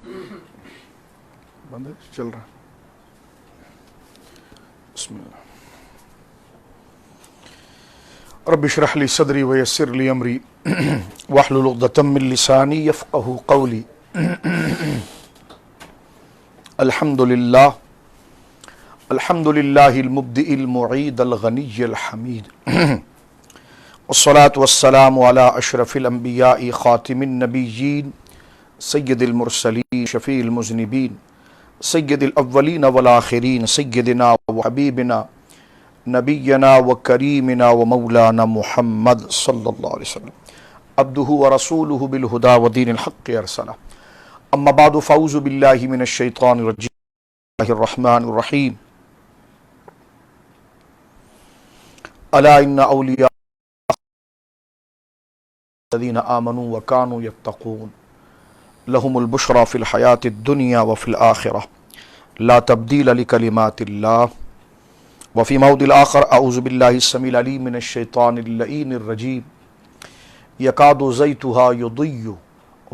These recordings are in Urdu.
بند ہے چل رہا ہے. بسم اللہ. رب اشرح لي صدري ويسر لي امري واحلل عقدة من لساني يفقهوا قولي. الحمد لله المبدئ المعيد الغني الحميد والصلاة والسلام على أشرف الأنبياء خاتم النبيين سيد المرسلين شفيع المذنبين سيد الأولين والآخرين سيدنا وحبيبنا نبينا وكريمنا ومولانا محمد صلى الله عليه وسلم عبده ورسوله بالهدى ودين الحق أرسله. أما بعد فأعوذ بالله من الشيطان الرجيم. بسم الله الرحمن الرحيم. ألا إن أولياء الذين آمنوا وكانوا يتقون لهم البشرى في الحياة الدنيا وفي الآخرة لا تبديل لكلمات الله. وفي موضع الآخر أعوذ بالله السميع العليم من الشيطان اللعين الرجيم يكاد زيتها يضيء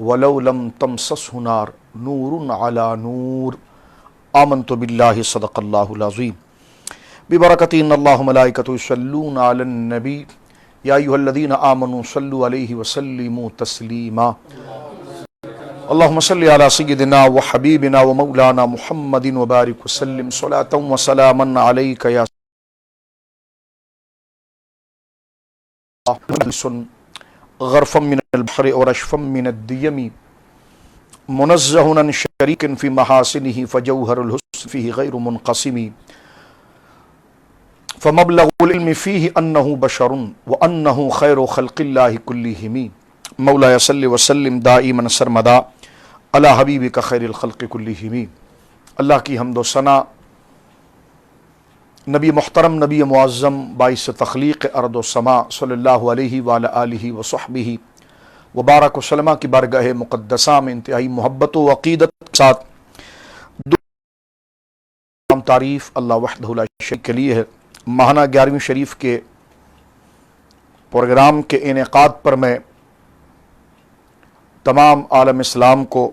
ولو لم تمسسه نار نور على نور. آمنت بالله صدق الله العظيم. ببركة إن الله ملائكته يصلون على النبي يا أيها الذين آمنوا صلوا عليه وسلموا تسليما. اللهم صل على سيدنا وحبيبنا ومولانا محمد وبارك وسلم صلاة وسلاما عليك يا غرفا من البحر ورشفا من الديم منزه عن شريك في محاسنه فجوهر الحسن فيه غير منقسم فمبلغ العلم فيه أنه بشر وأنه خير خلق الله كلهم. مولاي صل وسلم دائما سرمدا على حبیبک خیر الخلق کلہم. اللہ کی حمد و ثنا نبی محترم نبی معظم باعث تخلیق ارض و سما صلی اللہ علیہ وآلہ آلہ وصحبہ وبارک وسلم کی بارگاہ مقدسہ میں انتہائی محبت و عقیدت کے ساتھ تعریف اللہ وحدہ لا شریک کے لیے ہے. ماہانہ 11ویں شریف کے پروگرام کے انعقاد پر میں تمام عالم اسلام کو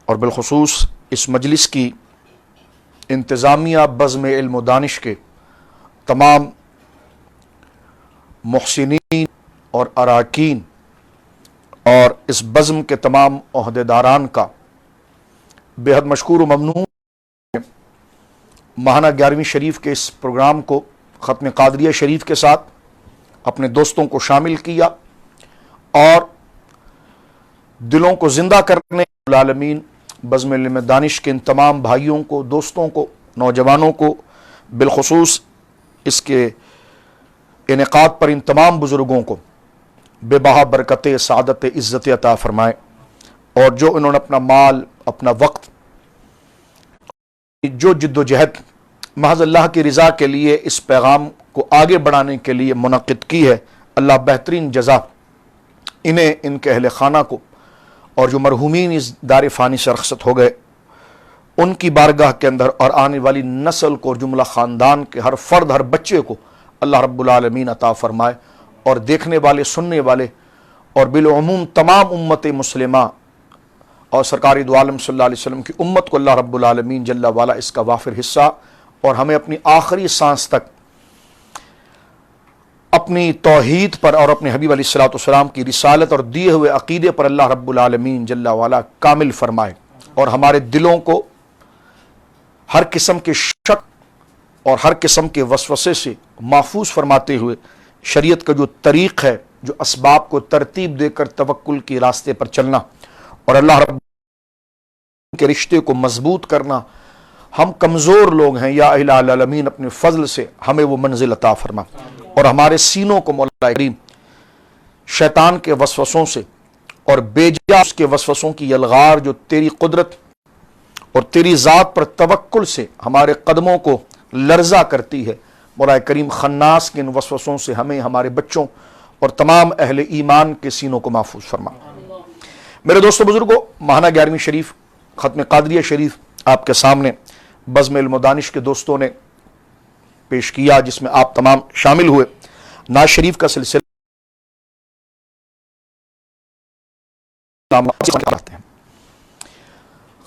اور بالخصوص اس مجلس کی انتظامیہ بزم علم و دانش کے تمام محسنین اور اراکین اور اس بزم کے تمام عہدیداران کا بے حد مشکور و ممنون. ماہانہ 11ویں شریف کے اس پروگرام کو ختم قادریہ شریف کے ساتھ اپنے دوستوں کو شامل کیا اور دلوں کو زندہ کرنے العالمین بزم علم دانش کے ان تمام بھائیوں کو دوستوں کو نوجوانوں کو بالخصوص اس کے انعقاد پر ان تمام بزرگوں کو بے بہا برکت سعادت عزت عطا فرمائے اور جو انہوں نے اپنا مال اپنا وقت جو جد و جہد محض اللہ کی رضا کے لیے اس پیغام کو آگے بڑھانے کے لیے منعقد کی ہے اللہ بہترین جزا انہیں ان کے اہل خانہ کو اور جو مرحومین اس دار فانی سے رخصت ہو گئے ان کی بارگاہ کے اندر اور آنے والی نسل کو اور جملہ خاندان کے ہر فرد ہر بچے کو اللہ رب العالمین عطا فرمائے اور دیکھنے والے سننے والے اور بالعموم تمام امت مسلمہ اور سرکار دو عالم صلی اللہ علیہ وسلم کی امت کو اللہ رب العالمین جل وعلا اس کا وافر حصہ اور ہمیں اپنی آخری سانس تک اپنی توحید پر اور اپنے حبیب علیہ الصلوۃ والسلام کی رسالت اور دیے ہوئے عقیدے پر اللہ رب العالمین جل وعلا کامل فرمائے اور ہمارے دلوں کو ہر قسم کے شک اور ہر قسم کے وسوسے سے محفوظ فرماتے ہوئے شریعت کا جو طریق ہے جو اسباب کو ترتیب دے کر توکل کے راستے پر چلنا اور اللہ رب کے رشتے کو مضبوط کرنا. ہم کمزور لوگ ہیں یا الہ العالمین اپنے فضل سے ہمیں وہ منزل عطا فرما اور ہمارے سینوں کو مولا کریم شیطان کے وسوسوں سے اور بیجا اس کے وسوسوں کی یلغار جو تیری قدرت اور تیری ذات پر توکل سے ہمارے قدموں کو لرزہ کرتی ہے مولا کریم خناس کے ان وسوسوں سے ہمیں ہمارے بچوں اور تمام اہل ایمان کے سینوں کو محفوظ فرما. میرے دوستو بزرگوں ماہانہ 11ویں شریف ختم قادریہ شریف آپ کے سامنے بزم علم و دانش کے دوستوں نے پیش کیا جس میں آپ تمام شامل ہوئے. ناز شریف کا سلسلہ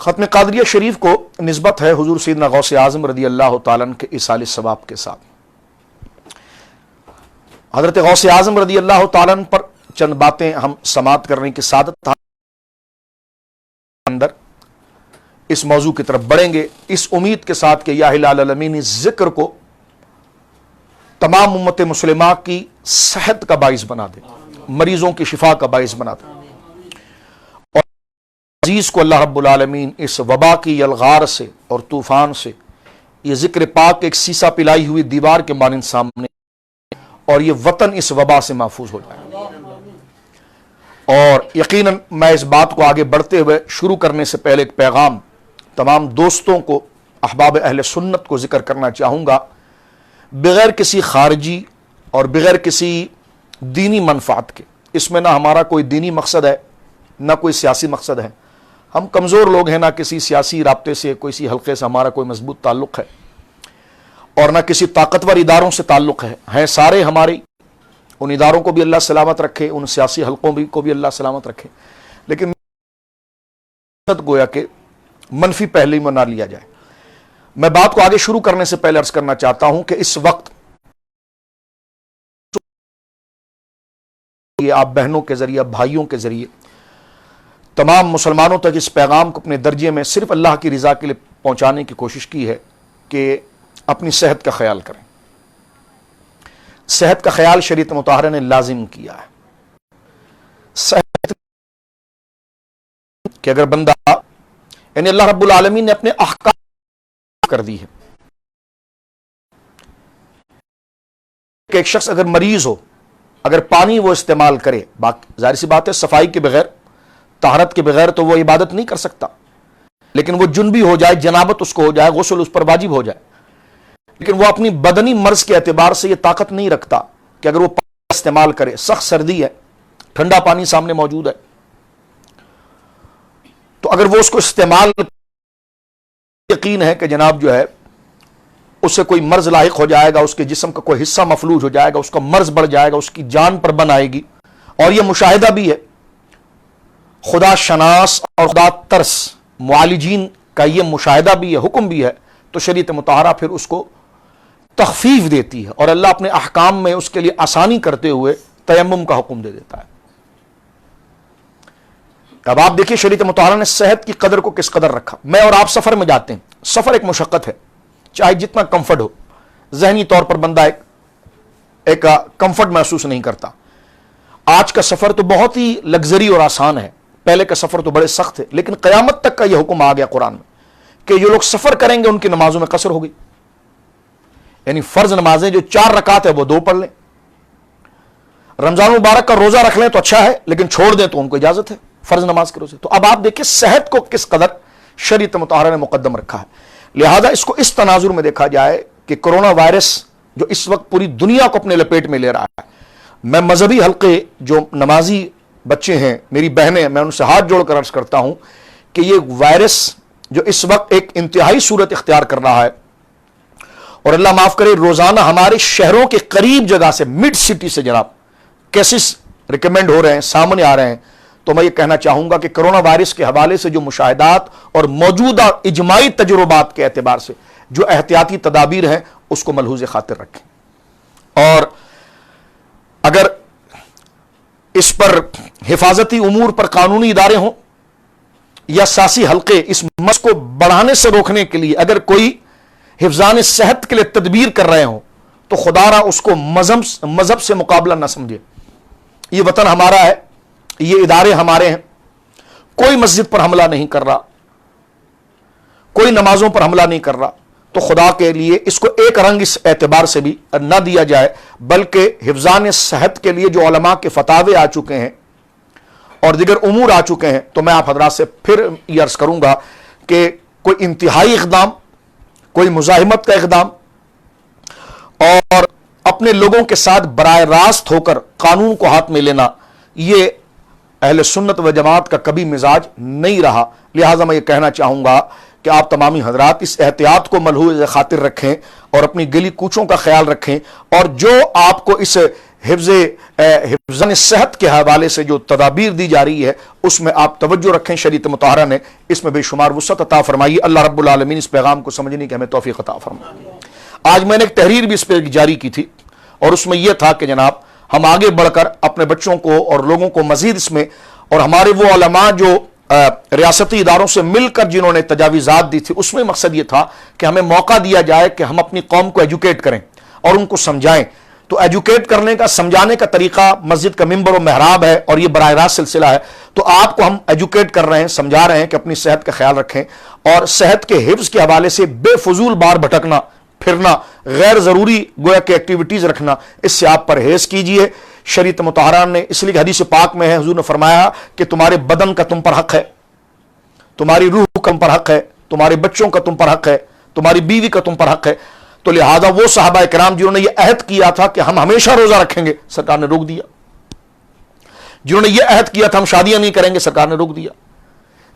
ختم قادریہ شریف کو نسبت ہے حضور سیدنا غوث اعظم رضی اللہ تعالیٰ عنہ کے ایصال ثواب کے ساتھ۔ حضرت غوث اعظم رضی اللہ تعالیٰ عنہ پر چند باتیں ہم سماعت کرنے کی سعادت اندر اس موضوع کی طرف بڑھیں گے، اس امید کے ساتھ کہ یا الہ العالمین اس ذکر کو تمام امت مسلمہ کی صحت کا باعث بنا دے، مریضوں کی شفا کا باعث بنا دے، اور عزیز کو اللہ رب العالمین اس وبا کی یلغار سے اور طوفان سے یہ ذکر پاک ایک سیسا پلائی ہوئی دیوار کے مانند سامنے، اور یہ وطن اس وبا سے محفوظ ہو جائے۔ اور یقیناً میں اس بات کو آگے بڑھتے ہوئے شروع کرنے سے پہلے ایک پیغام تمام دوستوں کو، احباب اہل سنت کو ذکر کرنا چاہوں گا، بغیر کسی خارجی اور بغیر کسی دینی منفعت کے۔ اس میں نہ ہمارا کوئی دینی مقصد ہے نہ کوئی سیاسی مقصد ہے، ہم کمزور لوگ ہیں، نہ کسی سیاسی رابطے سے کسی حلقے سے ہمارا کوئی مضبوط تعلق ہے، اور نہ کسی طاقتور اداروں سے تعلق ہے، ہیں سارے ہمارے، ان اداروں کو بھی اللہ سلامت رکھے، ان سیاسی حلقوں کو بھی اللہ سلامت رکھے، لیکن گویا کہ منفی پہلے میں نہ لیا جائے۔ میں بات کو آگے شروع کرنے سے پہلے عرض کرنا چاہتا ہوں کہ اس وقت یہ آپ بہنوں کے ذریعے، بھائیوں کے ذریعے تمام مسلمانوں تک اس پیغام کو اپنے درجے میں صرف اللہ کی رضا کے لیے پہنچانے کی کوشش کی ہے کہ اپنی صحت کا خیال کریں۔ صحت کا خیال شریعت مطہرہ نے لازم کیا ہے۔ صحت کہ اگر بندہ، یعنی اللہ رب العالمین نے اپنے احکام کر دی ہے کہ ایک شخص اگر مریض ہو، اگر پانی وہ استعمال کرے، ظاہر سی بات ہے صفائی کے بغیر، طہارت کے بغیر تو وہ عبادت نہیں کر سکتا، لیکن وہ جنبی ہو جائے، جنابت اس کو ہو جائے، غسل اس پر واجب ہو جائے، لیکن وہ اپنی بدنی مرض کے اعتبار سے یہ طاقت نہیں رکھتا کہ اگر وہ پانی استعمال کرے، سخت سردی ہے، ٹھنڈا پانی سامنے موجود ہے، تو اگر وہ اس کو استعمال، یقین ہے کہ جناب جو ہے اس سے کوئی مرض لاحق ہو جائے گا، اس کے جسم کا کوئی حصہ مفلوج ہو جائے گا، اس کا مرض بڑھ جائے گا، اس کی جان پر بن آئے گی۔ اور یہ مشاہدہ بھی ہے، خدا شناس اور خدا ترس معالجین کا یہ مشاہدہ بھی ہے، حکم بھی ہے، تو شریعت مطہرہ پھر اس کو تخفیف دیتی ہے، اور اللہ اپنے احکام میں اس کے لیے آسانی کرتے ہوئے تیمم کا حکم دے دیتا ہے۔ اب آپ دیکھیے شریعت مطہرہ نے صحت کی قدر کو کس قدر رکھا۔ میں اور آپ سفر میں جاتے ہیں، سفر ایک مشقت ہے، چاہے جتنا کمفرٹ ہو، ذہنی طور پر بندہ ایک کمفرٹ محسوس نہیں کرتا۔ آج کا سفر تو بہت ہی لگژری اور آسان ہے، پہلے کا سفر تو بڑے سخت ہے، لیکن قیامت تک کا یہ حکم آ گیا قرآن میں کہ جو لوگ سفر کریں گے ان کی نمازوں میں قصر ہوگی، یعنی فرض نمازیں جو 4 رکعت ہے وہ 2 پڑھ لیں، رمضان مبارک کا روزہ رکھ لیں تو اچھا ہے، لیکن چھوڑ دیں تو ان کو اجازت ہے فرض نماز کے روزے۔ تو اب آپ دیکھیں صحت کو کس قدر شریعت مطہرہ نے مقدم رکھا ہے، لہذا اس کو اس تناظر میں دیکھا جائے کہ کرونا وائرس جو اس وقت پوری دنیا کو اپنے لپیٹ میں لے رہا ہے، میں مذہبی حلقے جو نمازی بچے ہیں، میری بہنیں، میں ان سے ہاتھ جوڑ کر عرض کرتا ہوں کہ یہ وائرس جو اس وقت ایک انتہائی صورت اختیار کر رہا ہے، اور اللہ معاف کرے روزانہ ہمارے شہروں کے قریب جگہ سے، مڈ سٹی سے جناب کیسز ریکمینڈ ہو رہے ہیں، سامنے آ رہے ہیں، تو میں یہ کہنا چاہوں گا کہ کرونا وائرس کے حوالے سے جو مشاہدات اور موجودہ اجماعی تجربات کے اعتبار سے جو احتیاطی تدابیر ہیں اس کو ملحوظ خاطر رکھیں، اور اگر اس پر حفاظتی امور پر قانونی ادارے ہوں یا سیاسی حلقے اس مسئلے کو بڑھانے سے روکنے کے لیے اگر کوئی حفظان صحت کے لیے تدبیر کر رہے ہوں تو خدا را اس کو مذہب سے مقابلہ نہ سمجھے۔ یہ وطن ہمارا ہے، یہ ادارے ہمارے ہیں، کوئی مسجد پر حملہ نہیں کر رہا، کوئی نمازوں پر حملہ نہیں کر رہا، تو خدا کے لیے اس کو ایک رنگ اس اعتبار سے بھی نہ دیا جائے، بلکہ حفظان صحت کے لیے جو علماء کے فتاوے آ چکے ہیں اور دیگر امور آ چکے ہیں، تو میں آپ حضرات سے پھر یہ عرض کروں گا کہ کوئی انتہائی اقدام، کوئی مزاحمت کا اقدام اور اپنے لوگوں کے ساتھ براہ راست ہو کر قانون کو ہاتھ میں لینا، یہ اہل سنت و جماعت کا کبھی مزاج نہیں رہا۔ لہٰذا میں یہ کہنا چاہوں گا کہ آپ تمامی حضرات اس احتیاط کو ملحوظ خاطر رکھیں اور اپنی گلی کوچوں کا خیال رکھیں، اور جو آپ کو اس حفظان صحت کے حوالے سے جو تدابیر دی جا رہی ہے اس میں آپ توجہ رکھیں. شریعت مطہرہ نے اس میں بے شمار وسعت عطا فرمائی. اللہ رب العالمین اس پیغام کو سمجھنے کی ہمیں توفیق عطا فرمائے. آج میں نے ایک تحریر بھی اس پہ جاری کی تھی اور اس میں یہ تھا کہ جناب ہم آگے بڑھ کر اپنے بچوں کو اور لوگوں کو مزید اس میں، اور ہمارے وہ علماء جو ریاستی اداروں سے مل کر جنہوں نے تجاویزات دی تھی، اس میں مقصد یہ تھا کہ ہمیں موقع دیا جائے کہ ہم اپنی قوم کو ایجوکیٹ کریں اور ان کو سمجھائیں. تو ایجوکیٹ کرنے کا، سمجھانے کا طریقہ مسجد کا ممبر و محراب ہے اور یہ براہ راست سلسلہ ہے. تو آپ کو ہم ایجوکیٹ کر رہے ہیں، سمجھا رہے ہیں کہ اپنی صحت کا خیال رکھیں اور صحت کے حفظ کے حوالے سے بے فضول بار بھٹکنا پھرنا، غیر ضروری گویا کہ ایکٹیویٹیز رکھنا، اس سے آپ پرہیز کیجئے. شریعت مطہرہ نے اس لیے حدیث پاک میں ہے، حضور نے فرمایا کہ تمہارے بدن کا تم پر حق ہے، تمہاری روح کا تم پر حق ہے، تمہارے بچوں کا تم پر حق ہے، تمہاری بیوی کا تم پر حق ہے. تو لہذا وہ صحابہ کرام جنہوں نے یہ عہد کیا تھا کہ ہم ہمیشہ روزہ رکھیں گے، سرکار نے روک دیا. جنہوں نے یہ عہد کیا تھا ہم شادیاں نہیں کریں گے، سرکار نے روک دیا.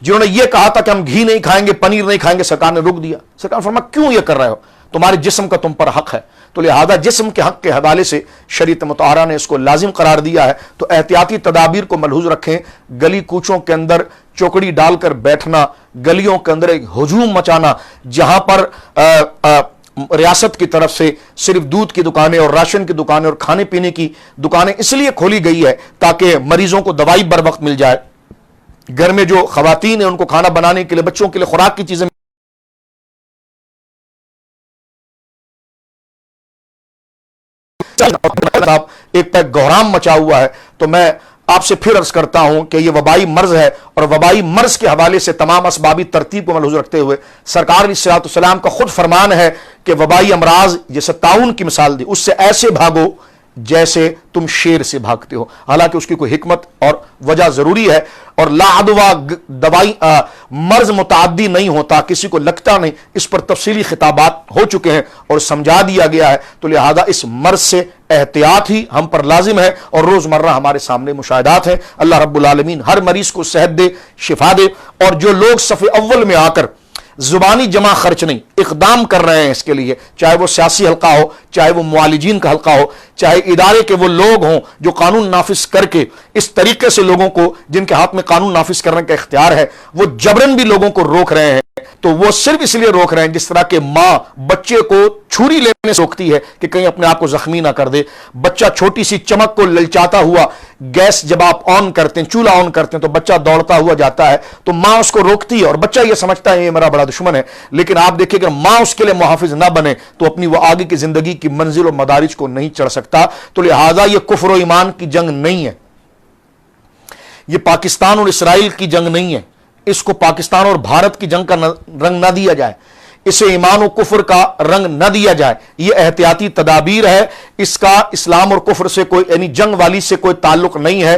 جنہوں نے یہ کہا تھا کہ ہم گھی نہیں کھائیں گے، پنیر نہیں کھائیں گے، سرکار نے روک دیا. سرکار نے فرمایا کیوں یہ کر رہے ہو؟ تمہارے جسم کا تم پر حق ہے. تو لہذا جسم کے حق کے حوالے سے شریعت مطہرہ نے اس کو لازم قرار دیا ہے. تو احتیاطی تدابیر کو ملحوظ رکھیں. گلی کوچوں کے اندر چوکڑی ڈال کر بیٹھنا، گلیوں کے اندر ایک ہجوم مچانا، جہاں پر ریاست کی طرف سے صرف دودھ کی دکانیں اور راشن کی دکانیں اور کھانے پینے کی دکانیں اس لیے کھولی گئی ہے تاکہ مریضوں کو دوائی بر وقت مل جائے. گھر میں جو خواتین ہیں ان کو کھانا بنانے کے لیے، بچوں کے لیے خوراک کی چیزیں ایک پیک گہرام مچا ہوا ہے. تو میں آپ سے پھر عرض کرتا ہوں کہ یہ وبائی مرض ہے اور وبائی مرض کے حوالے سے تمام اسبابی ترتیب کو ملحوظ رکھتے ہوئے سرکار علیہ الصلوۃ والسلام کا خود فرمان ہے کہ وبائی امراض جیسے طاعون کی مثال دی، اس سے ایسے بھاگو جیسے تم شیر سے بھاگتے ہو. حالانکہ اس کی کوئی حکمت اور وجہ ضروری ہے. اور لا عدوہ دوائی مرض متعدی نہیں ہوتا، کسی کو لگتا نہیں، اس پر تفصیلی خطابات ہو چکے ہیں اور سمجھا دیا گیا ہے. تو لہذا اس مرض سے احتیاط ہی ہم پر لازم ہے اور روزمرہ ہمارے سامنے مشاہدات ہیں. اللہ رب العالمین ہر مریض کو صحت دے، شفا دے. اور جو لوگ صف اول میں آ کر زبانی جمع خرچ نہیں اقدام کر رہے ہیں اس کے لیے، چاہے وہ سیاسی حلقہ ہو، چاہے وہ معالجین کا حلقہ ہو، چاہے ادارے کے وہ لوگ ہوں جو قانون نافذ کر کے اس طریقے سے لوگوں کو، جن کے ہاتھ میں قانون نافذ کرنے کا اختیار ہے، وہ جبرن بھی لوگوں کو روک رہے ہیں. تو وہ صرف اس لیے روک رہے ہیں جس طرح کہ ماں بچے کو چھری لینے سے روکتی ہے کہ کہیں اپنے آپ کو زخمی نہ کر دے. بچہ چھوٹی سی چمک کو للچاتا ہوا، گیس جب آپ آن کرتے ہیں، چولہا آن کرتے ہیں تو بچہ دوڑتا ہوا جاتا ہے، تو ماں اس کو روکتی ہے اور بچہ یہ سمجھتا ہے یہ میرا بڑا دشمن ہے. لیکن آپ دیکھیں کہ ماں اس کے لیے محافظ نہ بنے تو اپنی وہ آگے کی زندگی کی منزل و مدارج کو نہیں چڑھ سکتا. تو لہذا یہ کفر و ایمان کی جنگ نہیں ہے، یہ پاکستان اور اسرائیل کی جنگ نہیں ہے. اس کو پاکستان اور بھارت کی جنگ کا رنگ نہ دیا جائے، اسے ایمان و کفر کا رنگ نہ دیا جائے. یہ احتیاطی تدابیر ہے، اس کا اسلام اور کفر سے کوئی، یعنی جنگ والی سے کوئی تعلق نہیں ہے.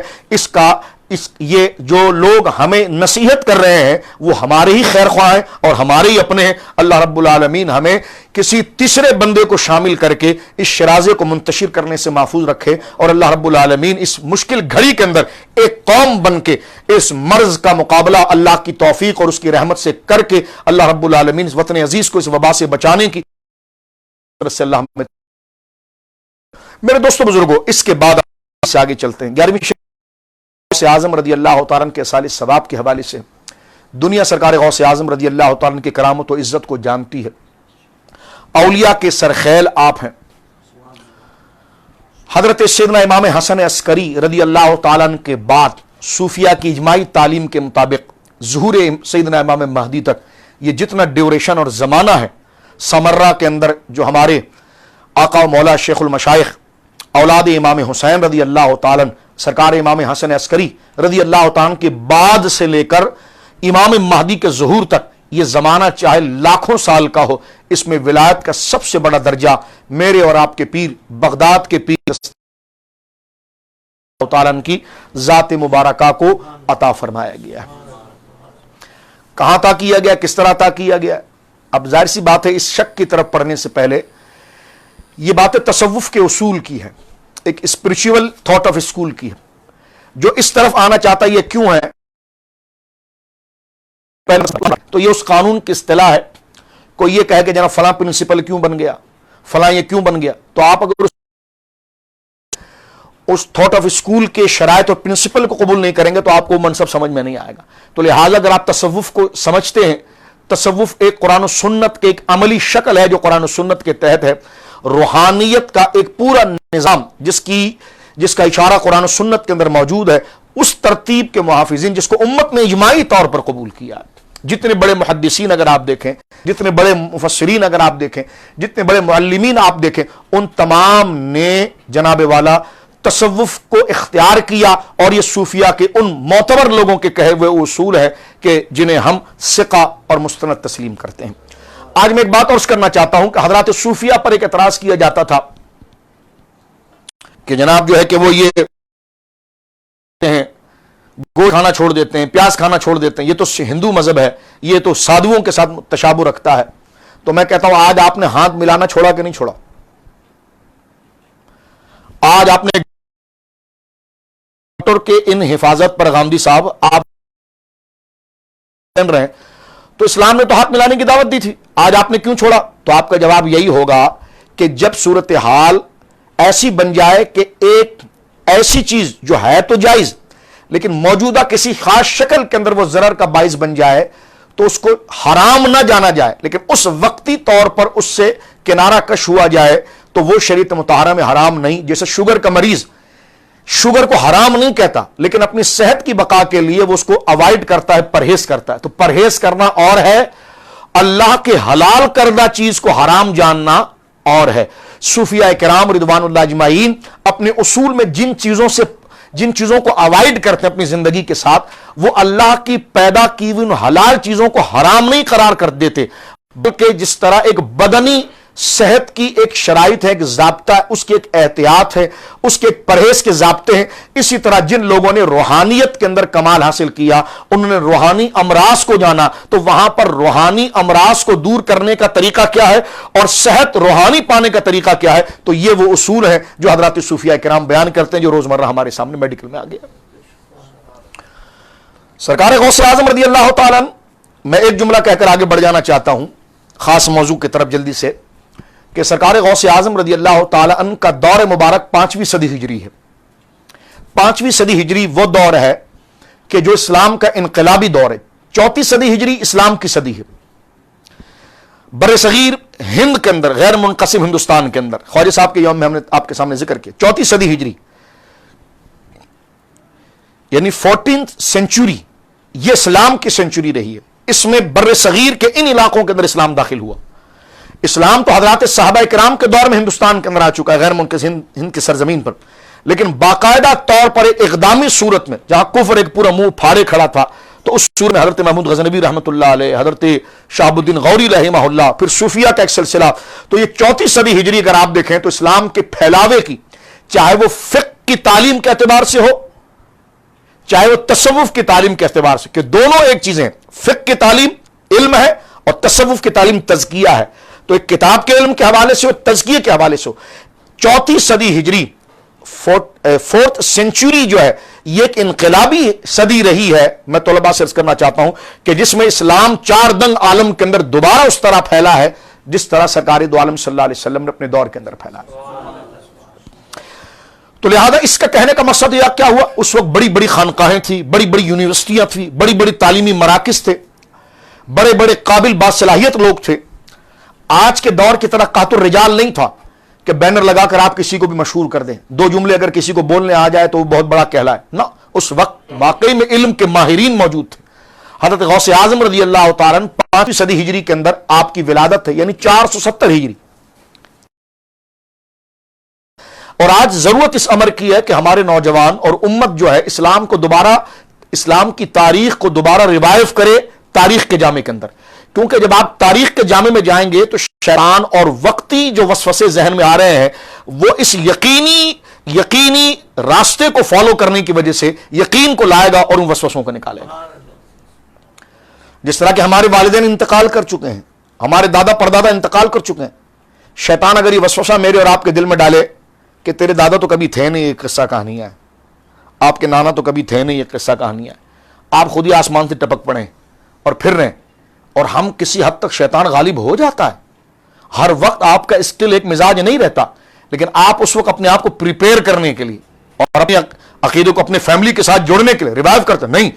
یہ جو لوگ ہمیں نصیحت کر رہے ہیں وہ ہمارے ہی خیر خواہ ہیں اور ہمارے ہی اپنے ہیں. اللہ رب العالمین ہمیں کسی تیسرے بندے کو شامل کر کے اس شرازے کو منتشر کرنے سے محفوظ رکھے. اور اللہ رب العالمین اس مشکل گھڑی کے اندر ایک قوم بن کے اس مرض کا مقابلہ اللہ کی توفیق اور اس کی رحمت سے کر کے اللہ رب العالمین اس وطن عزیز کو اس وبا سے بچانے کی طرف سے اللہ ہمیں. میرے دوستوں بزرگوں، اس کے بعد سے آگے چلتے ہیں. 11ویں غوث اعظم رضی اللہ تعالیٰ عنہ کے اصال ثواب کے حوالے سے دنیا سرکار غوث اعظم رضی اللہ تعالیٰ عنہ کی کرامت و عزت کو جانتی ہے. اولیاء کے سرخیل آپ ہیں. حضرت سیدنا امام حسن عسکری رضی اللہ تعالیٰ عنہ کے بعد صوفیہ کی اجماعی تعلیم کے مطابق ظہور سیدنا امام مہدی تک یہ جتنا ڈیوریشن اور زمانہ ہے، سمرہ کے اندر جو ہمارے آقا و مولا شیخ المشائخ اولاد امام حسین رضی اللہ تعالیٰ عنہ سرکار امام حسن عسکری رضی اللہ تعالیٰ عنہ کے بعد سے لے کر امام مہدی کے ظہور تک یہ زمانہ چاہے لاکھوں سال کا ہو، اس میں ولایت کا سب سے بڑا درجہ میرے اور آپ کے پیر بغداد کے پیر تعالیٰ عنہ کی ذات مبارکہ کو عطا فرمایا گیا ہے. کہاں عطا کیا گیا، کس طرح عطا کیا گیا؟ اب ظاہر سی بات ہے اس شک کی طرف پڑھنے سے پہلے یہ باتیں تصوف کے اصول کی ہیں، ایک اسپرچول تھاٹ آف اسکول کی ہے. جو اس طرف آنا چاہتا ہے یہ کیوں ہے، تو یہ اس قانون کی اصطلاح ہے. کوئی یہ کہے کہ جناب فلاں پرنسپل کیوں بن گیا، فلاں یہ کیوں بن گیا، تو آپ اگر اس تھاٹ آف اسکول کے شرائط اور پرنسپل کو قبول نہیں کریں گے تو آپ کو منصب سمجھ میں نہیں آئے گا. تو لہٰذا اگر آپ تصوف کو سمجھتے ہیں، تصوف ایک قرآن و سنت کے ایک عملی شکل ہے جو قرآن و سنت کے تحت ہے، روحانیت کا ایک پورا نظام جس کا اشارہ قرآن و سنت کے اندر موجود ہے، اس ترتیب کے محافظین جس کو امت نے اجماعی طور پر قبول کیا. جتنے بڑے محدثین اگر آپ دیکھیں، جتنے بڑے مفسرین اگر آپ دیکھیں، جتنے بڑے معلمین آپ دیکھیں، ان تمام نے جناب والا تصوف کو اختیار کیا، اور یہ صوفیہ کے ان معتبر لوگوں کے کہے ہوئے اصول ہے کہ جنہیں ہم ثقہ اور مستند تسلیم کرتے ہیں. آج میں ایک بات اور کرنا چاہتا ہوں کہ حضرات صوفیہ پر ایک اعتراض کیا جاتا تھا کہ جناب جو ہے کہ وہ یہ ہیں گوشت کھانا چھوڑ دیتے ہیں، پیاز کھانا چھوڑ دیتے ہیں، یہ تو ہندو مذہب ہے، یہ تو سادھوؤں کے ساتھ تشابہ رکھتا ہے. تو میں کہتا ہوں آج آپ نے ہاتھ ملانا چھوڑا کہ نہیں چھوڑا؟ آج آپ نے ڈاکٹر کے ان حفاظت پر غامدی صاحب آپ رہے ہیں تو اسلام نے تو ہاتھ ملانے کی دعوت دی تھی، آج آپ نے کیوں چھوڑا؟ تو آپ کا جواب یہی ہوگا کہ جب صورتحال ایسی بن جائے کہ ایک ایسی چیز جو ہے تو جائز لیکن موجودہ کسی خاص شکل کے اندر وہ ضرر کا باعث بن جائے تو اس کو حرام نہ جانا جائے، لیکن اس وقتی طور پر اس سے کنارہ کش ہوا جائے تو وہ شریعت مطہرہ میں حرام نہیں. جیسے شوگر کا مریض شوگر کو حرام نہیں کہتا لیکن اپنی صحت کی بقا کے لیے وہ اس کو اوائڈ کرتا ہے، پرہیز کرتا ہے. تو پرہیز کرنا اور ہے، اللہ کے حلال کردہ چیز کو حرام جاننا اور ہے. صوفیاء کرام رضوان اللہ اجمعین اپنے اصول میں جن چیزوں کو اوائڈ کرتے ہیں اپنی زندگی کے ساتھ، وہ اللہ کی پیدا کی ہوئی حلال چیزوں کو حرام نہیں قرار کر دیتے، بلکہ جس طرح ایک بدنی صحت کی ایک شرائط ہے، ایک ضابطہ ہے، اس کی ایک احتیاط ہے، اس کے ایک پرہیز کے ضابطے ہیں، اسی طرح جن لوگوں نے روحانیت کے اندر کمال حاصل کیا، انہوں نے روحانی امراض کو جانا، تو وہاں پر روحانی امراض کو دور کرنے کا طریقہ کیا ہے اور صحت روحانی پانے کا طریقہ کیا ہے. تو یہ وہ اصول ہیں جو حضرات صوفیاء کرام بیان کرتے ہیں، جو روزمرہ ہمارے سامنے میڈیکل میں آ گیا. سرکار غوث اعظم رضی اللہ تعالیٰ، میں ایک جملہ کہہ کر آگے بڑھ جانا چاہتا ہوں خاص موضوع کی طرف جلدی سے، کہ سرکار غوث اعظم رضی اللہ تعالی عنہ کا دور مبارک 5ویں صدی ہجری ہے. 5ویں صدی ہجری وہ دور ہے کہ جو اسلام کا انقلابی دور ہے. 4 صدی ہجری اسلام کی صدی ہے. بر صغیر ہند کے اندر، غیر منقسم ہندوستان کے اندر، خواجہ صاحب کے یوم میں ہم نے آپ کے سامنے ذکر کیا، 4 صدی ہجری یعنی 14th سینچری، یہ اسلام کی سینچری رہی ہے. اس میں بر صغیر کے ان علاقوں کے اندر اسلام داخل ہوا. اسلام تو حضرات صحابہ کرام کے دور میں ہندوستان کے اندر آ چکا ہے، غیر منقسم ہند کی سرزمین پر، لیکن باقاعدہ طور پر ایک اقدامی صورت میں جہاں کفر ایک پورا منہ پھاڑے کھڑا تھا، تو اس صورت میں حضرت محمود غزنوی رحمۃ اللہ علیہ، حضرت شہاب الدین غوری رحمہ اللہ، پھر صوفیہ کا ایک سلسلہ. تو یہ 4 صدی ہجری اگر آپ دیکھیں تو اسلام کے پھیلاوے کی، چاہے وہ فقہ کی تعلیم کے اعتبار سے ہو، چاہے وہ تصوف کی تعلیم کے اعتبار سے، کہ دونوں ایک چیزیں ہیں، فقہ کی تعلیم علم ہے اور تصوف کی تعلیم تزکیہ ہے. تو ایک کتاب کے علم کے حوالے سے ہو، تزکیہ کے حوالے سے ہو. 4 صدی ہجری 4th سینچری جو ہے یہ ایک انقلابی صدی رہی ہے. میں طلباء سے عرض کرنا چاہتا ہوں کہ جس میں اسلام 4 دنگ عالم کے اندر دوبارہ اس طرح پھیلا ہے جس طرح سرکار دو عالم صلی اللہ علیہ وسلم نے اپنے دور کے اندر پھیلا ہے. تو لہذا اس کا کہنے کا مقصد یہ کیا ہوا، اس وقت بڑی بڑی خانقاہیں تھیں، بڑی بڑی یونیورسٹیاں تھیں، بڑی بڑی تعلیمی مراکز تھے، بڑے بڑے قابل باصلاحیت لوگ تھے. آج کے دور کی طرح قحط الرجال نہیں تھا کہ بینر لگا کر آپ کسی کو بھی مشہور کر دیں، 2 جملے اگر کسی کو بولنے آ جائے تو وہ بہت بڑا کہلائے. نہ، اس وقت واقعی میں علم کے ماہرین موجود تھے. حضرت غوث اعظم رضی اللہ تعالیٰ 5ویں صدی ہجری کے اندر آپ کی ولادت ہے، یعنی 470 ہجری. اور آج ضرورت اس امر کی ہے کہ ہمارے نوجوان اور امت جو ہے اسلام کو دوبارہ، اسلام کی تاریخ کو دوبارہ ریوائیو کرے تاریخ کے جامع کے اندر. کیونکہ جب آپ تاریخ کے جامع میں جائیں گے تو شیطان اور وقتی جو وسوسے ذہن میں آ رہے ہیں وہ اس یقینی راستے کو فالو کرنے کی وجہ سے یقین کو لائے گا اور ان وسوسوں کو نکالے گا. جس طرح کہ ہمارے والدین انتقال کر چکے ہیں، ہمارے دادا پردادا انتقال کر چکے ہیں. شیطان اگر یہ وسوسہ میرے اور آپ کے دل میں ڈالے کہ تیرے دادا تو کبھی تھے نہیں، یہ قصہ کہانی ہے، آپ کے نانا تو کبھی تھے نہیں، یہ قصہ کہانی ہے، آپ خود ہی آسمان سے ٹپک پڑیں اور پھر رہیں، اور ہم کسی حد تک شیطان غالب ہو جاتا ہے. ہر وقت آپ کا اسٹل ایک مزاج نہیں رہتا، لیکن آپ اس وقت اپنے آپ کو پریپیئر کرنے کے لیے اور اپنے عقیدے کو اپنے فیملی کے ساتھ جوڑنے کے لیے ریوائیو کرتے ہیں. نہیں،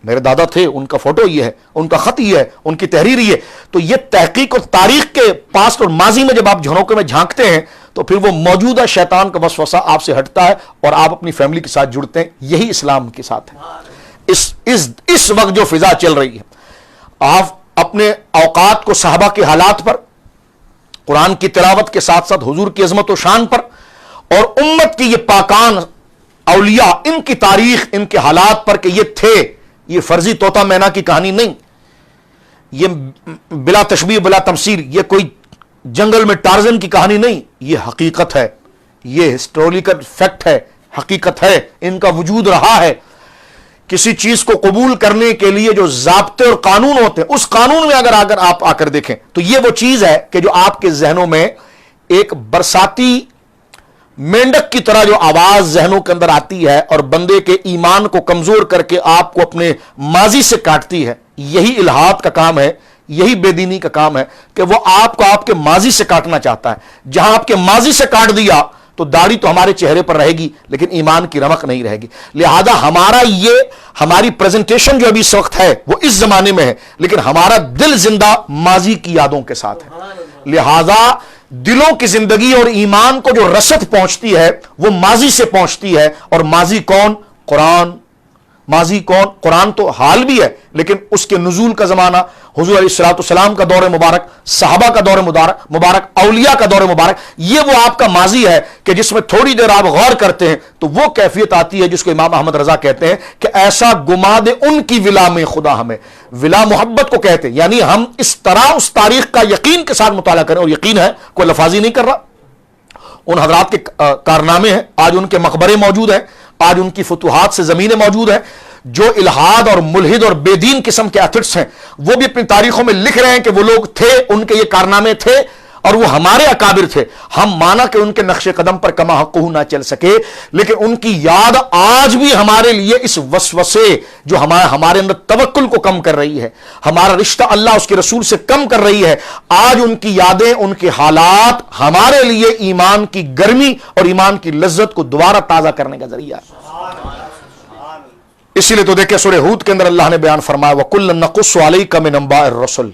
میرے دادا تھے، ان کا فوٹو یہ ہے، ان کا خط یہ ہے، ان کی تحریر یہ ہے. تو یہ تحقیق اور تاریخ کے پاسٹ اور ماضی میں جب آپ جھروکے میں جھانکتے ہیں تو پھر وہ موجودہ شیطان کا وسوسہ آپ سے ہٹتا ہے اور آپ اپنی فیملی کے ساتھ جڑتے ہیں. یہی اسلام کے ساتھ ہے. اس وقت جو فضا چل رہی ہے، آپ اپنے اوقات کو صحابہ کے حالات پر، قرآن کی تلاوت کے ساتھ ساتھ حضور کی عظمت و شان پر، اور امت کی یہ پاکان اولیاء، ان کی تاریخ، ان کے حالات پر کہ یہ تھے. یہ فرضی طوطا مینا کی کہانی نہیں، یہ بلا تشبیہ بلا تمثیل، یہ کوئی جنگل میں ٹارزن کی کہانی نہیں، یہ حقیقت ہے، یہ ہسٹوریکل فیکٹ ہے، حقیقت ہے. ان کا وجود رہا ہے. کسی چیز کو قبول کرنے کے لیے جو ضابطے اور قانون ہوتے ہیں، اس قانون میں اگر آپ آ کر دیکھیں تو یہ وہ چیز ہے کہ جو آپ کے ذہنوں میں ایک برساتی مینڈک کی طرح جو آواز ذہنوں کے اندر آتی ہے اور بندے کے ایمان کو کمزور کر کے آپ کو اپنے ماضی سے کاٹتی ہے. یہی الہاد کا کام ہے، یہی بے دینی کا کام ہے کہ وہ آپ کو آپ کے ماضی سے کاٹنا چاہتا ہے. جہاں آپ کے ماضی سے کاٹ دیا تو داڑھی تو ہمارے چہرے پر رہے گی لیکن ایمان کی رمق نہیں رہے گی. لہذا ہماری پریزنٹیشن جو ابھی اس وقت ہے وہ اس زمانے میں ہے، لیکن ہمارا دل زندہ ماضی کی یادوں کے ساتھ ہے. لہذا دلوں کی زندگی اور ایمان کو جو رسد پہنچتی ہے وہ ماضی سے پہنچتی ہے. اور ماضی کون؟ قرآن. ماضی کون؟ قرآن تو حال بھی ہے لیکن اس کے نزول کا زمانہ، حضور علیہ الصلوۃ والسلام کا دور مبارک، صحابہ کا دور مبارک، اولیاء کا دور مبارک، یہ وہ آپ کا ماضی ہے کہ جس میں تھوڑی دیر آپ غور کرتے ہیں تو وہ کیفیت آتی ہے جس کو امام احمد رضا کہتے ہیں کہ ایسا گما دے ان کی ولا میں خدا ہمیں. ولا محبت کو کہتے ہیں، یعنی ہم اس طرح اس تاریخ کا یقین کے ساتھ مطالعہ کریں، اور یقین ہے کوئی لفاظی نہیں کر رہا. ان حضرات کے کارنامے ہیں، آج ان کے مقبرے موجود ہیں، آج ان کی فتوحات سے زمینیں موجود ہیں. جو الہاد اور ملحد اور بے دین قسم کے ایتھٹس ہیں وہ بھی اپنی تاریخوں میں لکھ رہے ہیں کہ وہ لوگ تھے، ان کے یہ کارنامے تھے اور وہ ہمارے اکابر تھے. ہم مانا کہ ان کے نقش قدم پر کما حقہ نہ چل سکے، لیکن ان کی یاد آج بھی ہمارے لیے اس وسوسے جو ہمارے اندر توکل کو کم کر رہی ہے، ہمارا رشتہ اللہ اس کے رسول سے کم کر رہی ہے. آج ان کی یادیں، ان کے حالات ہمارے لیے ایمان کی گرمی اور ایمان کی لذت کو دوبارہ تازہ کرنے کا ذریعہ ہے. اسی لیے تو دیکھیں سورہ ہود کے اندر اللہ نے بیان فرمایا وَكُلًّا نَقُصُّ عَلَيْكَ مِنْ أَنْبَاءِ الرُّسُلِ،